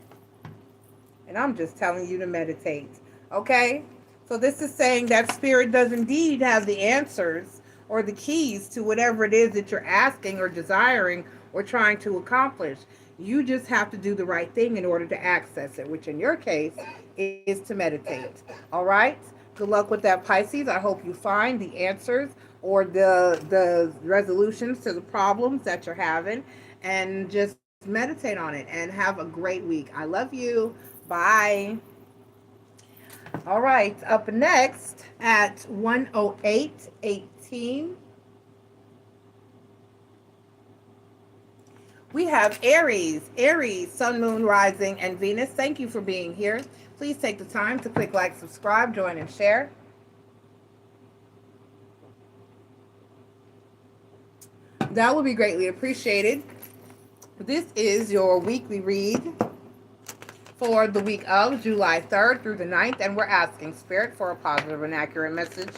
And I'm just telling you to meditate. Okay? So this is saying that spirit does indeed have the answers or the keys to whatever it is that you're asking or desiring or trying to accomplish. You just have to do the right thing in order to access it, which in your case is to meditate. All right? Good luck with that, Pisces. I hope you find the answers or the resolutions to the problems that you're having, and just meditate on it and have a great week. I love you. Bye. All right, up next at 1:08:18, we have Aries, Sun, Moon, Rising, and Venus. Thank you for being here. Please take the time to click like, subscribe, join, and share. That would be greatly appreciated. This is your weekly read for the week of July 3rd through the 9th, and we're asking Spirit for a positive and accurate message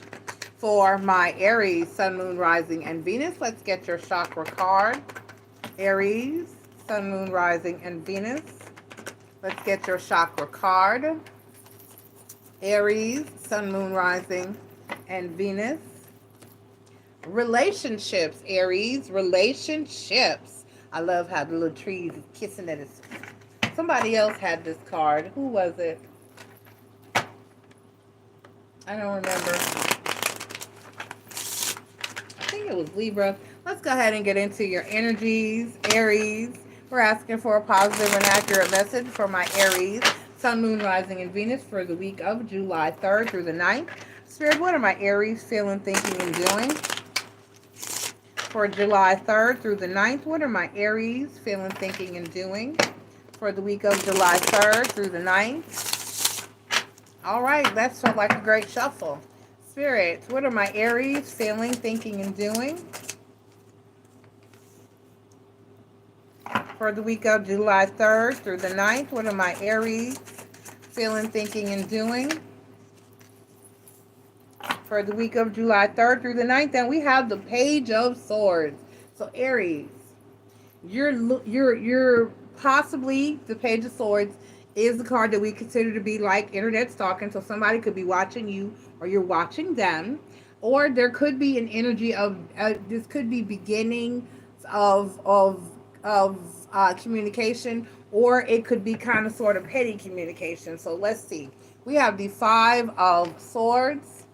for my Aries, Sun, Moon, Rising, and Venus. Let's get your chakra card. Aries, Sun, Moon, Rising, and Venus. Let's get your chakra card. Aries, Sun, Moon, Rising, and Venus. Relationships, Aries, relationships. I love how the little trees is kissing at his. Somebody else had this card. Who was it? I don't remember. I think it was Libra. Let's go ahead and get into your energies, Aries. We're asking for a positive and accurate message for my Aries, Sun, Moon, Rising, and Venus for the week of July 3rd through the 9th. Spirit, what are my Aries feeling, thinking, and doing? For July 3rd through the 9th, what are my Aries feeling, thinking, and doing? For the week of July 3rd through the 9th. All right, that felt like a great shuffle. Spirit, what are my Aries feeling, thinking, and doing? For the week of July 3rd through the 9th, what are my Aries feeling, thinking, and doing? For the week of July 3rd through the 9th, and we have the Page of Swords. So Aries, you're possibly, the Page of Swords is the card that we consider to be like internet stalking. So somebody could be watching you, or you're watching them, or there could be an energy of this could be beginning of communication, or it could be kind of sort of petty communication. So let's see. We have the Five of Swords,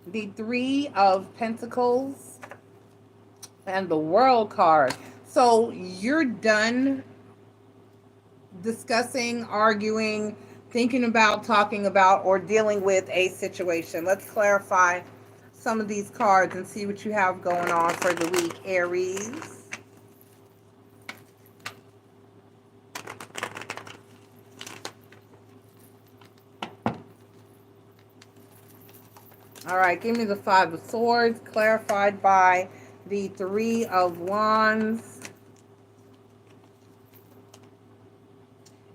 the Three of Pentacles, and the World card. So you're done discussing, arguing, thinking about, talking about, or dealing with a situation. Let's clarify some of these cards and see what you have going on for the week, Aries. All right, give me the Five of Swords, clarified by the Three of Wands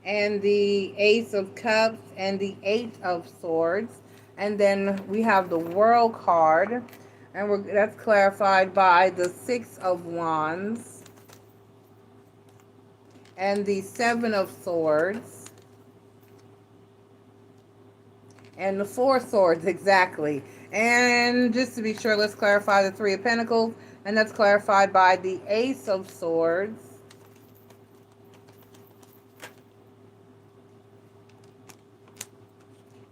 and the Ace of Cups and the Eight of Swords. And then we have the World card, and that's clarified by the Six of Wands and the Seven of Swords and the Four Swords, exactly. And just to be sure, let's clarify the Three of Pentacles, and that's clarified by the Ace of Swords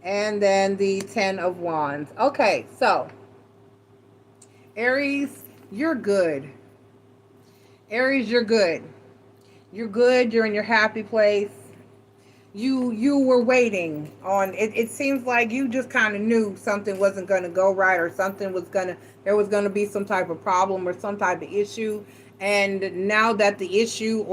and then the Ten of Wands. Okay, so Aries, you're good. Aries, you're good. You're good. You're in your happy place. You were waiting on it. It seems like you just kind of knew something wasn't going to go right, or there was going to be some type of problem or some type of issue. And now that the issue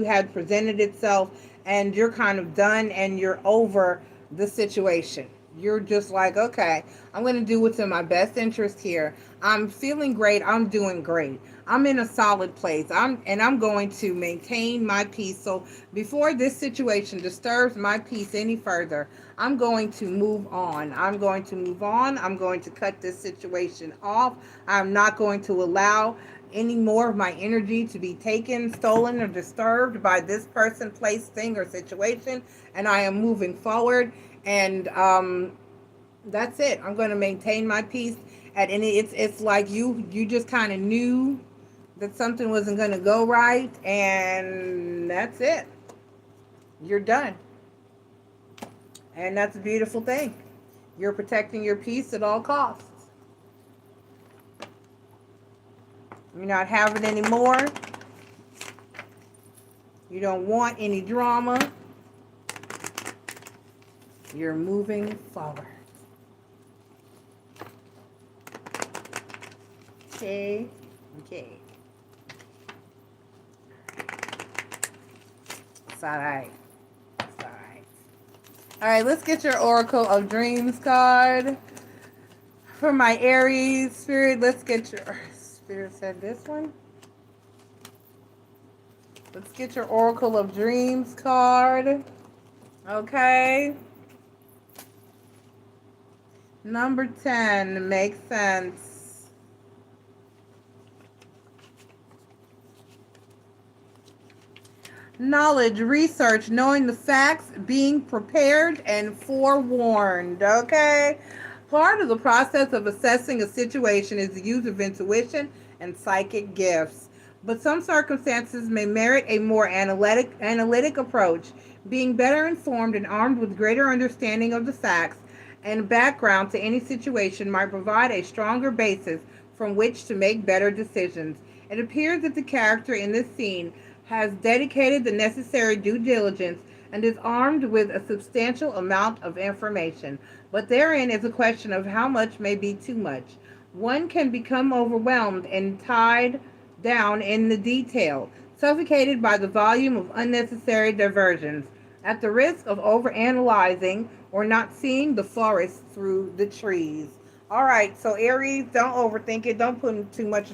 had presented itself, and you're kind of done and you're over the situation. You're just like, okay, I'm going to do what's in my best interest here. I'm feeling great. I'm doing great. I'm in a solid place. I'm going to maintain my peace. So before this situation disturbs my peace any further, I'm going to move on. I'm going to cut this situation off. I'm not going to allow any more of my energy to be taken, stolen, or disturbed by this person, place, thing, or situation. And I am moving forward. And that's it. I'm going to maintain my peace. It's like you just kind of knew that something wasn't going to go right, and that's it. You're done. And that's a beautiful thing. You're protecting your peace at all costs. You're not having any more. You don't want any drama. You're moving forward. Okay. It's all right. All right, let's get your Oracle of Dreams card. For my Aries, Spirit, let's get your... Spirit said this one. Let's get your Oracle of Dreams card. Okay. Number 10 makes sense. Knowledge, research, knowing the facts, being prepared and forewarned. Okay? Part of the process of assessing a situation is the use of intuition and psychic gifts. But some circumstances may merit a more analytic approach. Being better informed and armed with greater understanding of the facts and background to any situation might provide a stronger basis from which to make better decisions. It appears that the character in this scene has dedicated the necessary due diligence, and is armed with a substantial amount of information. But therein is a question of how much may be too much. One can become overwhelmed and tied down in the detail, suffocated by the volume of unnecessary diversions, at the risk of overanalyzing or not seeing the forest through the trees. All right, so Aries, don't overthink it. Don't put too much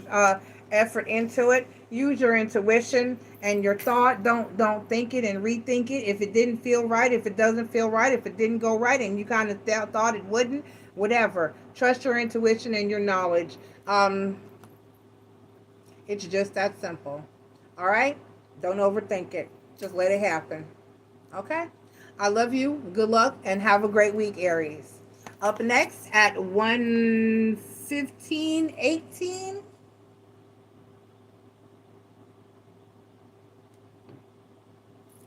effort into it. Use your intuition and your thought. Don't think it and rethink it. If it didn't feel right, if it doesn't feel right, if it didn't go right, and you kind of thought it wouldn't, whatever. Trust your intuition and your knowledge. It's just that simple. All right? Don't overthink it. Just let it happen. Okay? I love you. Good luck and have a great week, Aries. Up next at 1:15:18.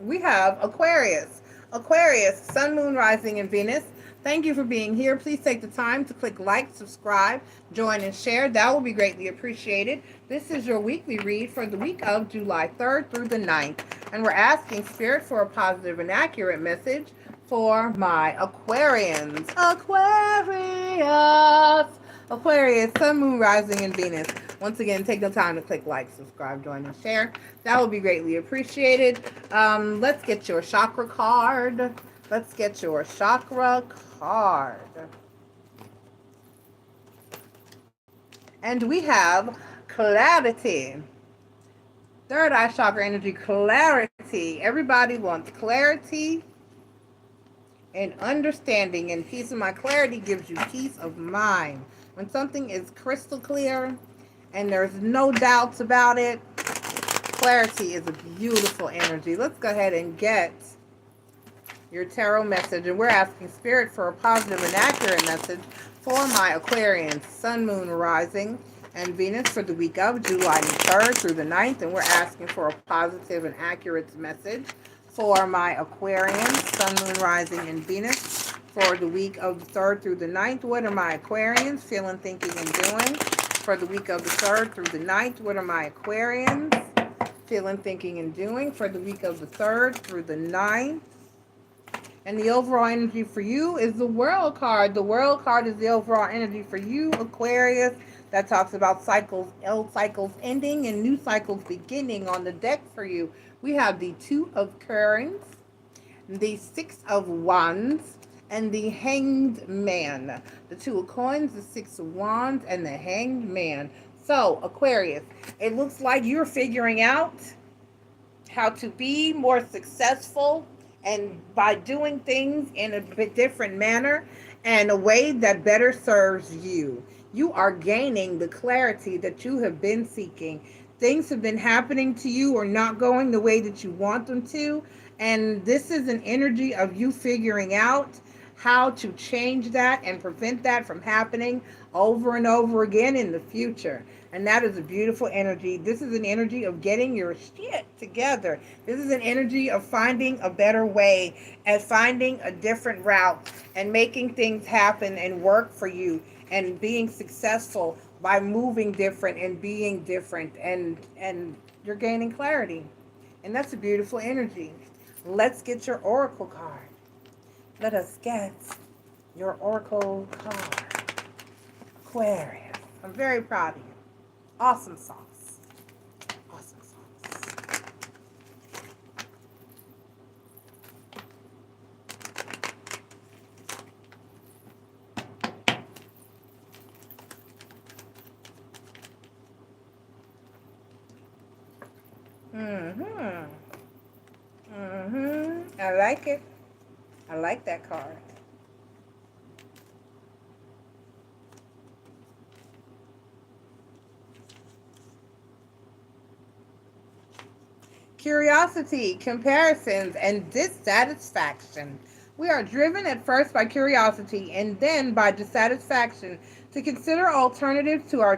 We have Aquarius. Aquarius, Sun, Moon, Rising, and Venus. Thank you for being here. Please take the time to click like, subscribe, join, and share. That will be greatly appreciated. This is your weekly read for the week of July 3rd through the 9th. And we're asking Spirit for a positive and accurate message for my Aquarians. Aquarius, Sun, Moon, Rising, and Venus. Once again, take the time to click like, subscribe, join, and share. That will be greatly appreciated. Let's get your chakra card. Let's get your chakra card. And we have clarity. Third eye chakra energy, clarity. Everybody wants clarity and understanding, and peace of mind. Clarity gives you peace of mind. When something is crystal clear and there's no doubts about it, clarity is a beautiful energy. Let's go ahead and get your tarot message, and we're asking Spirit for a positive and accurate message for my Aquarians, Sun, Moon, Rising, and Venus for the week of July 3rd through the 9th, and we're asking for a positive and accurate message for my Aquarians, Sun, Moon, Rising, and Venus for the week of the 3rd through the 9th. What are my Aquarians feeling, thinking, and doing for the week of the 3rd through the 9th? What are my Aquarians feeling, thinking, and doing for the week of the 3rd through the 9th? And the overall energy for you is the World card. The World card is the overall energy for you, Aquarius. That talks about cycles, old cycles ending and new cycles beginning. On the deck for you, we have the Two of Coins, the Six of Wands, and the Hanged Man. The Two of Coins, the Six of Wands, and the Hanged Man. So, Aquarius, it looks like you're figuring out how to be more successful, and by doing things in a bit different manner and a way that better serves you. You are gaining the clarity that you have been seeking. Things have been happening to you or not going the way that you want them to. And this is an energy of you figuring out how to change that and prevent that from happening over and over again in the future. And that is a beautiful energy. This is an energy of getting your shit together. This is an energy of finding a better way and finding a different route and making things happen and work for you and being successful by moving different and being different, and you're gaining clarity. And that's a beautiful energy. Let's get your oracle card. Let us get your oracle card. Aquarius. I'm very proud of you. Awesome sauce. Awesome sauce. I like it. I like that card. Curiosity, comparisons, and dissatisfaction. We are driven at first by curiosity and then by dissatisfaction to consider alternatives to our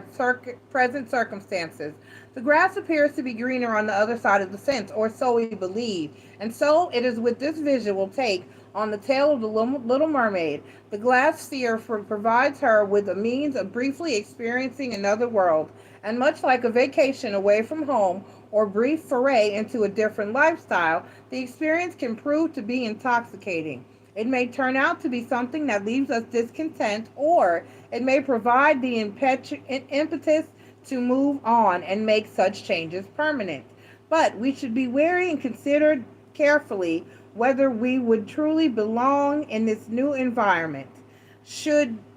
present circumstances. The grass appears to be greener on the other side of the fence, or so we believe. And so it is with this visual take on the tale of the Little Mermaid. The glass sphere provides her with a means of briefly experiencing another world, And much like a vacation away from home or brief foray into a different lifestyle, the experience can prove to be intoxicating. It may turn out to be something that leaves us discontent, or it may provide the impetus to move on and make such changes permanent. But we should be wary and consider carefully whether we would truly belong in this new environment.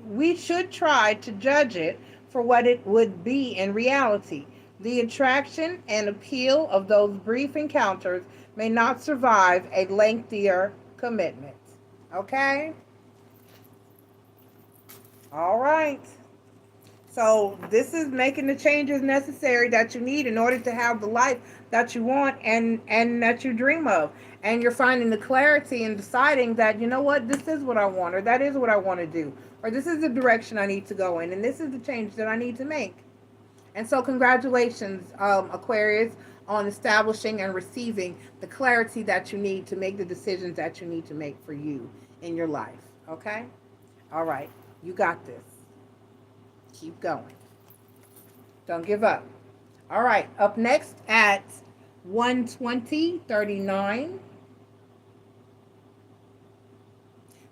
We should try to judge it for what it would be in reality. The attraction and appeal of those brief encounters may not survive a lengthier commitment. Okay? All right. So this is making the changes necessary that you need in order to have the life that you want and that you dream of. And you're finding the clarity and deciding that, you know what, this is what I want, or that is what I want to do, or this is the direction I need to go in, and this is the change that I need to make. And so congratulations, Aquarius, on establishing and receiving the clarity that you need to make the decisions that you need to make for you in your life. Okay? All right. You got this. Keep going. Don't give up. All right. Up next at 1:20:39,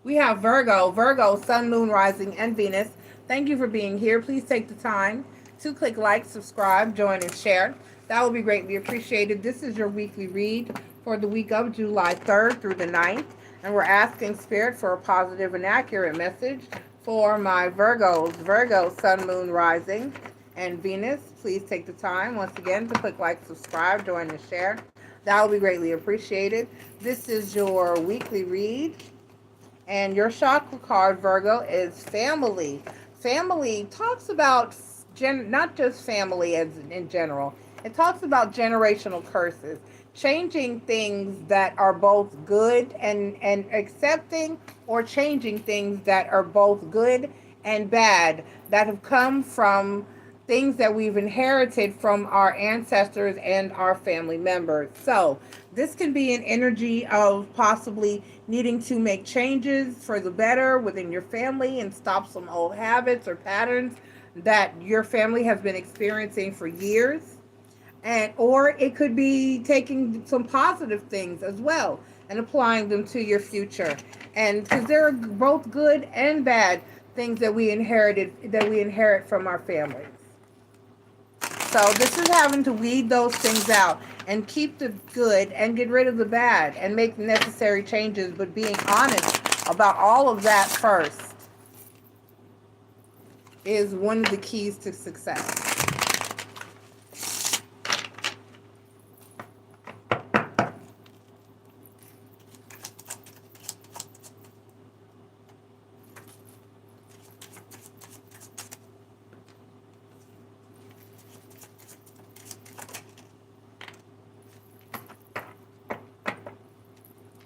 we have Virgo. Virgo, Sun, Moon, Rising, and Venus. Thank you for being here. Please take the time to click like, subscribe, join, and share. That will be greatly appreciated. This is your weekly read for the week of July 3rd through the 9th. And we're asking Spirit for a positive and accurate message for my Virgos. Virgo, Sun, Moon, Rising, and Venus. Please take the time, once again, to click like, subscribe, join, and share. That will be greatly appreciated. This is your weekly read. And your chakra card, Virgo, is family. Family talks about not just family as in general. It talks about generational curses, changing things that are both good and accepting, or changing things that are both good and bad that have come from things that we've inherited from our ancestors and our family members. So this can be an energy of possibly needing to make changes for the better within your family and stop some old habits or patterns that your family has been experiencing for years. And or it could be taking some positive things as well and applying them to your future. And because there are both good and bad things that we inherit from our families. So this is having to weed those things out and keep the good and get rid of the bad and make the necessary changes, but being honest about all of that first is one of the keys to success.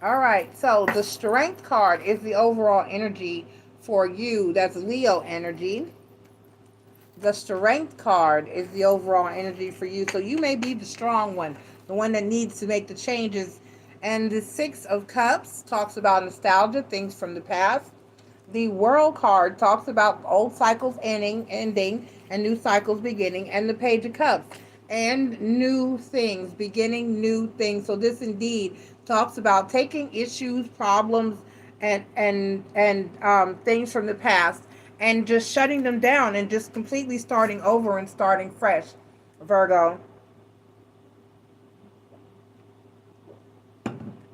All right, so the Strength card is the overall energy for you. That's Leo energy. The Strength card is the overall energy for you. So you may be the strong one, the one that needs to make the changes. And the Six of Cups talks about nostalgia, things from the past. The World card talks about old cycles ending, and new cycles beginning. And the Page of Cups, and new things, beginning new things. So this indeed talks about taking issues, problems, and things from the past and just shutting them down and just completely starting over and starting fresh, Virgo.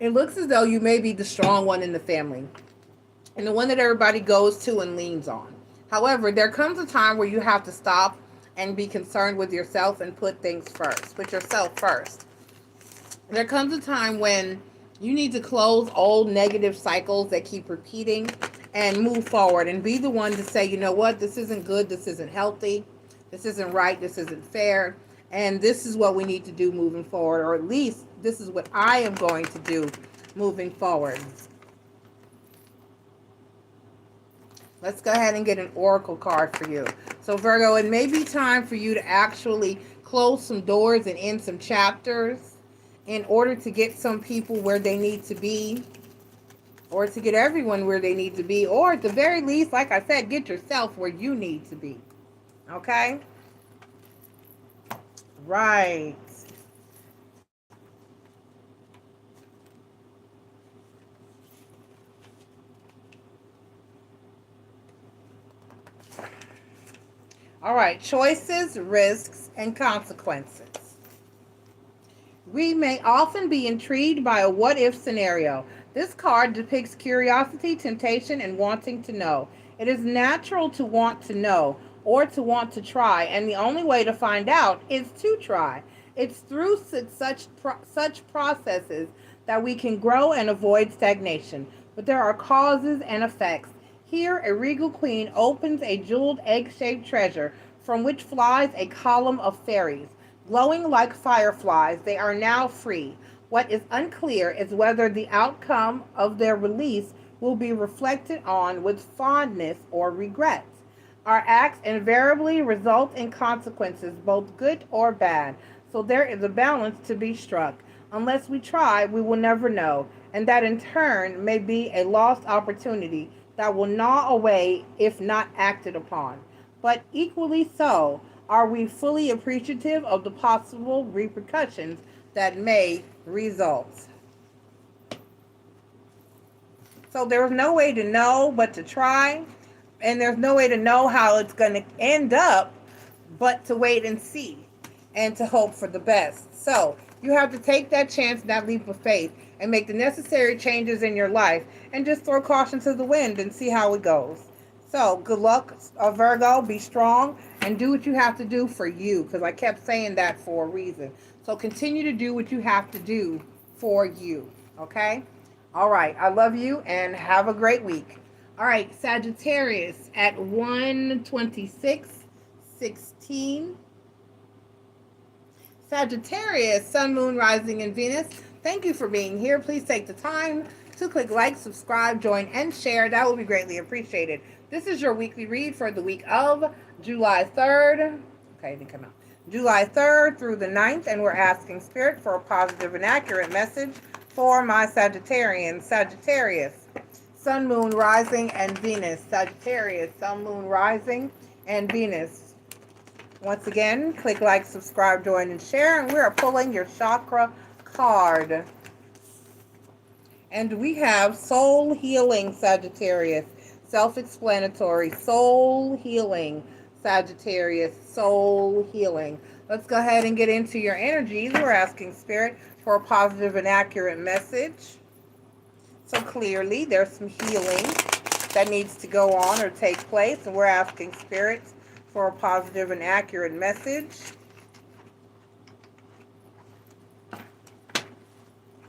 It looks as though you may be the strong one in the family and the one that everybody goes to and leans on. However, there comes a time where you have to stop and be concerned with yourself and put things first. Put yourself first. There comes a time when you need to close old negative cycles that keep repeating and move forward and be the one to say, you know what, this isn't good, this isn't healthy, this isn't right, this isn't fair, and this is what we need to do moving forward, or at least this is what I am going to do moving forward. Let's go ahead and get an oracle card for you. So Virgo, it may be time for you to actually close some doors and end some chapters in order to get some people where they need to be, or to get everyone where they need to be, or at the very least, like I said, get yourself where you need to be. Okay? Right. All right. Choices, risks, and consequences. We may often be intrigued by a what if scenario. This card depicts curiosity, temptation, and wanting to know. It is natural to want to know or to want to try, and the only way to find out is to try. It's through such processes that we can grow and avoid stagnation. But there are causes and effects. Here, a regal queen opens a jeweled egg shaped treasure from which flies a column of fairies. Glowing like fireflies, they are now free. What is unclear is whether the outcome of their release will be reflected on with fondness or regret. Our acts invariably result in consequences, both good or bad, so there is a balance to be struck. Unless we try, we will never know, and that in turn may be a lost opportunity that will gnaw away if not acted upon. But equally so, are we fully appreciative of the possible repercussions that may result? So there's no way to know but to try, and there's no way to know how it's going to end up but to wait and see and to hope for the best. So you have to take that chance, that leap of faith, and make the necessary changes in your life and just throw caution to the wind and see how it goes. So good luck, Virgo. Be strong and do what you have to do for you, because I kept saying that for a reason. So continue to do what you have to do for you. Okay? All right. I love you and have a great week. All right. Sagittarius at 1:26:16. Sagittarius, Sun, Moon, Rising, and Venus. Thank you for being here. Please take the time to click like, subscribe, join, and share. That will be greatly appreciated. This is your weekly read for the week of July 3rd. Okay, it didn't come out. July 3rd through the 9th, and we're asking Spirit for a positive and accurate message for my Sagittarians. Sagittarius, Sun, Moon, Rising, and Venus. Sagittarius, Sun, Moon, Rising, and Venus. Once again, click like, subscribe, join, and share, and we are pulling your chakra card. And we have Soul Healing, Sagittarius. Self-explanatory. Soul Healing, Sagittarius. Soul Healing. Let's go ahead and get into your energies. We're asking Spirit for a positive and accurate message. So clearly, there's some healing that needs to go on or take place, and we're asking Spirit for a positive and accurate message.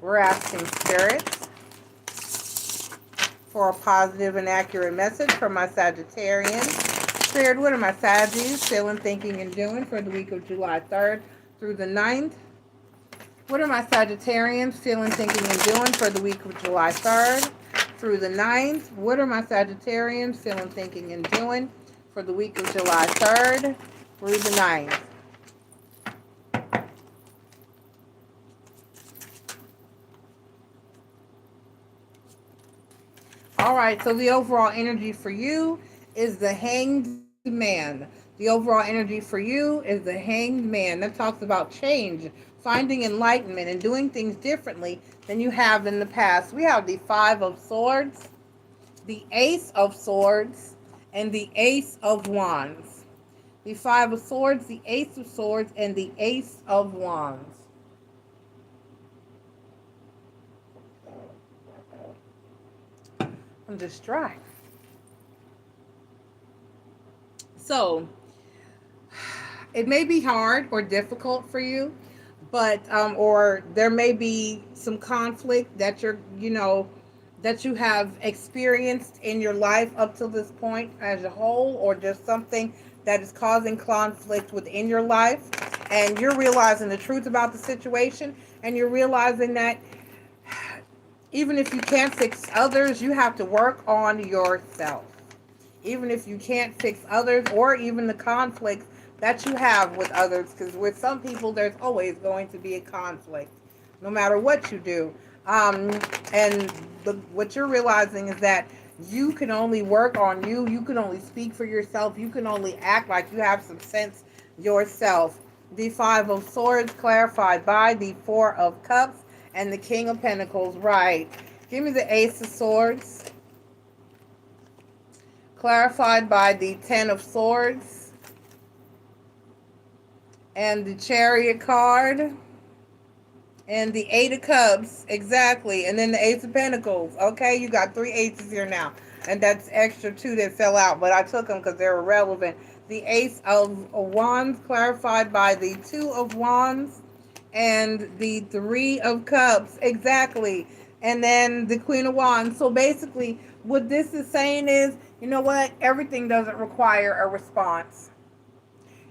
We're asking Spirit for a positive and accurate message for my Sagittarians. Spirit, what are my Saggies feeling, thinking, and doing for the week of July 3rd through the 9th? What are my Sagittarians feeling, thinking, and doing for the week of July 3rd through the 9th? What are my Sagittarians feeling, thinking, and doing for the week of July 3rd through the 9th? All right, so the overall energy for you is the Hanged Man. The overall energy for you is the Hanged Man. That talks about change, finding enlightenment, and doing things differently than you have in the past. We have the Five of Swords, the Ace of Swords, and the Ace of Wands. The Five of Swords, the Ace of Swords, and the Ace of Wands. I'm just dry. So, it may be hard or difficult for you, but, or there may be some conflict that that you have experienced in your life up to this point as a whole, or just something that is causing conflict within your life, and you're realizing the truth about the situation, and you're realizing that even if you can't fix others, you have to work on yourself. Even if you can't fix others, or even the conflicts that you have with others, because with some people, there's always going to be a conflict, no matter what you do. And what you're realizing is that you can only work on you. You can only speak for yourself. You can only act like you have some sense yourself. The Five of Swords, clarified by the Four of Cups and the King of Pentacles. Right. Give me the Ace of Swords, clarified by the Ten of Swords and the Chariot card. And the Eight of Cups, exactly. And then the Ace of Pentacles. Okay, you got 3 aces here now. And that's extra 2 that fell out. But I took them because they're irrelevant. The Ace of Wands, clarified by the Two of Wands. And the Three of Cups, exactly. And then the Queen of Wands. So basically, what this is saying is, you know what? Everything doesn't require a response.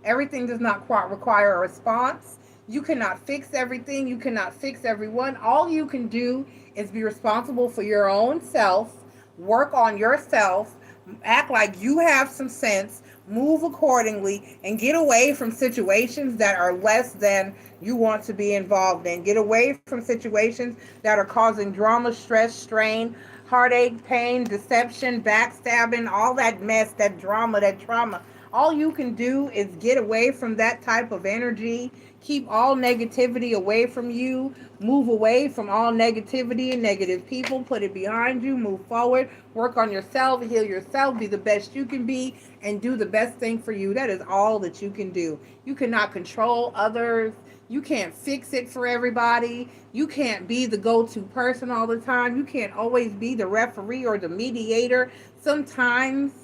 Everything does not require a response. You cannot fix everything. You cannot fix everyone. All you can do is be responsible for your own self, work on yourself, act like you have some sense, move accordingly, and get away from situations that are less than you want to be involved in. Get away from situations that are causing drama, stress, strain, heartache, pain, deception, backstabbing, all that mess, that drama, that trauma. All you can do is get away from that type of energy. Keep all negativity away from you. Move away from all negativity and negative people. Put it behind you. Move forward. Work on yourself. Heal yourself. Be the best you can be. And do the best thing for you. That is all that you can do. You cannot control others. You can't fix it for everybody. You can't be the go-to person all the time. You can't always be the referee or the mediator. Sometimes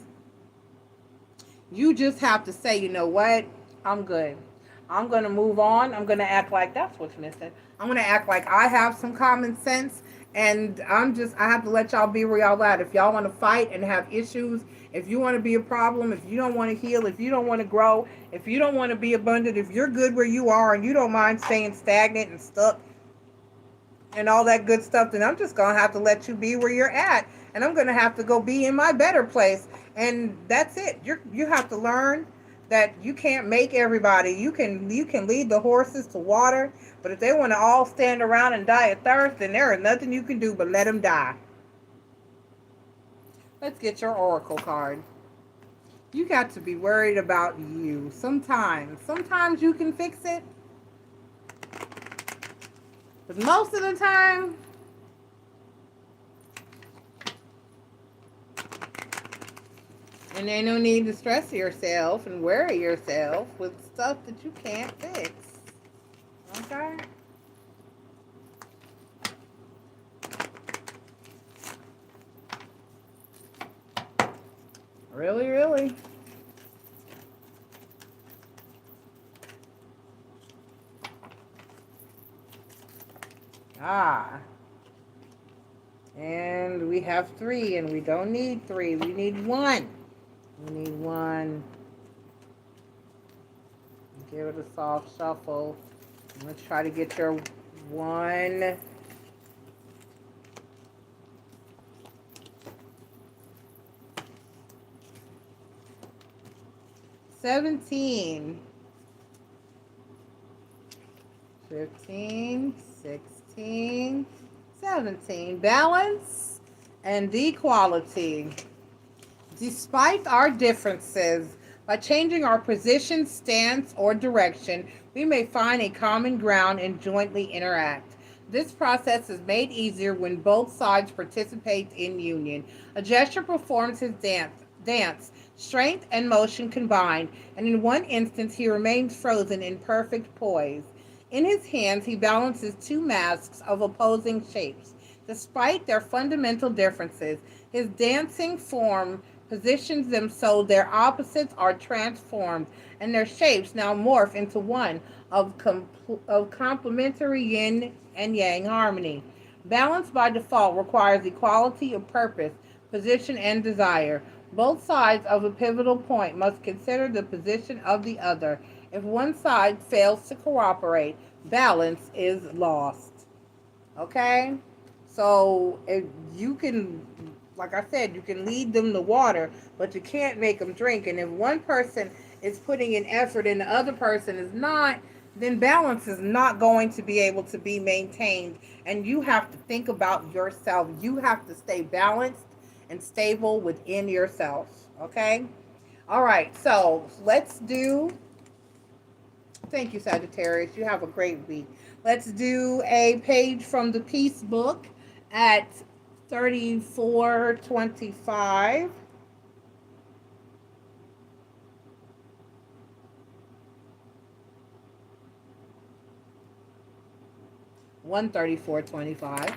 you just have to say, you know what? I'm good. I'm going to move on. I'm going to act like that's what's missing. I'm going to act like I have some common sense. And I have to let y'all be where y'all at. If y'all want to fight and have issues, if you want to be a problem, if you don't want to heal, if you don't want to grow, if you don't want to be abundant, if you're good where you are and you don't mind staying stagnant and stuck and all that good stuff, then I'm just going to have to let you be where you're at. And I'm going to have to go be in my better place. And that's it. You have to learn that you can't make everybody. You can lead the horses to water, but if they want to all stand around and die of thirst, then there is nothing you can do but let them die. Let's get your oracle card. You got to be worried about you. Sometimes you can fix it, but most of the time, and ain't no need to stress yourself and worry yourself with stuff that you can't fix. Okay? Really, really. And we have 3, and we don't need 3. We need 1. We need 1. Give it a soft shuffle. I'm going to try to get your 1. $17, 15, 16, 17. Balance and equality. Despite our differences, by changing our position, stance, or direction, we may find a common ground and jointly interact. This process is made easier when both sides participate in union. A gesture performs his dance, strength and motion combined, and in one instance he remains frozen in perfect poise. In his hands he balances 2 masks of opposing shapes. Despite their fundamental differences, his dancing form positions them so their opposites are transformed and their shapes now morph into one of complementary yin and yang harmony. Balance by default requires equality of purpose, position, and desire. Both sides of a pivotal point must consider the position of the other. If one side fails to cooperate, balance is lost. Okay? So if you can, like I said, you can lead them to water, but you can't make them drink. And if one person is putting in effort and the other person is not, then balance is not going to be able to be maintained. And you have to think about yourself. You have to stay balanced and stable within yourself. Okay? All right, so let's do Thank you, Sagittarius. You have a great week. Let's do a page from the Peace Book at 3425. 134.25.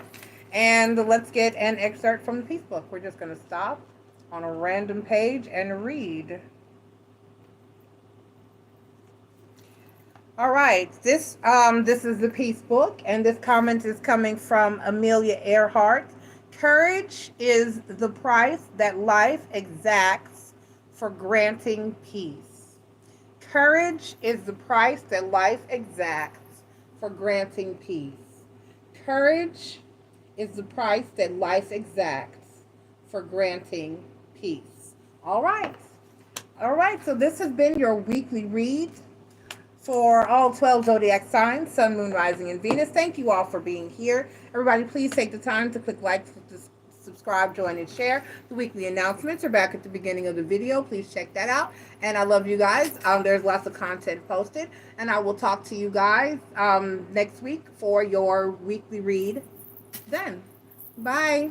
And let's get an excerpt from the Peace Book. We're just going to stop on a random page and read. All right, this is the Peace Book, and this comment is coming from Amelia Earhart. Courage is the price that life exacts for granting peace. Courage is the price that life exacts for granting peace. Courage is the price that life exacts for granting peace. All right. All right. So this has been your weekly read for all 12 zodiac signs, Sun, Moon, Rising, and Venus. Thank you all for being here. Everybody, please take the time to click like, subscribe, join, and share. The weekly announcements are back at the beginning of the video. Please check that out. And I love you guys. There's lots of content posted. And I will talk to you guys next week for your weekly read then. Bye.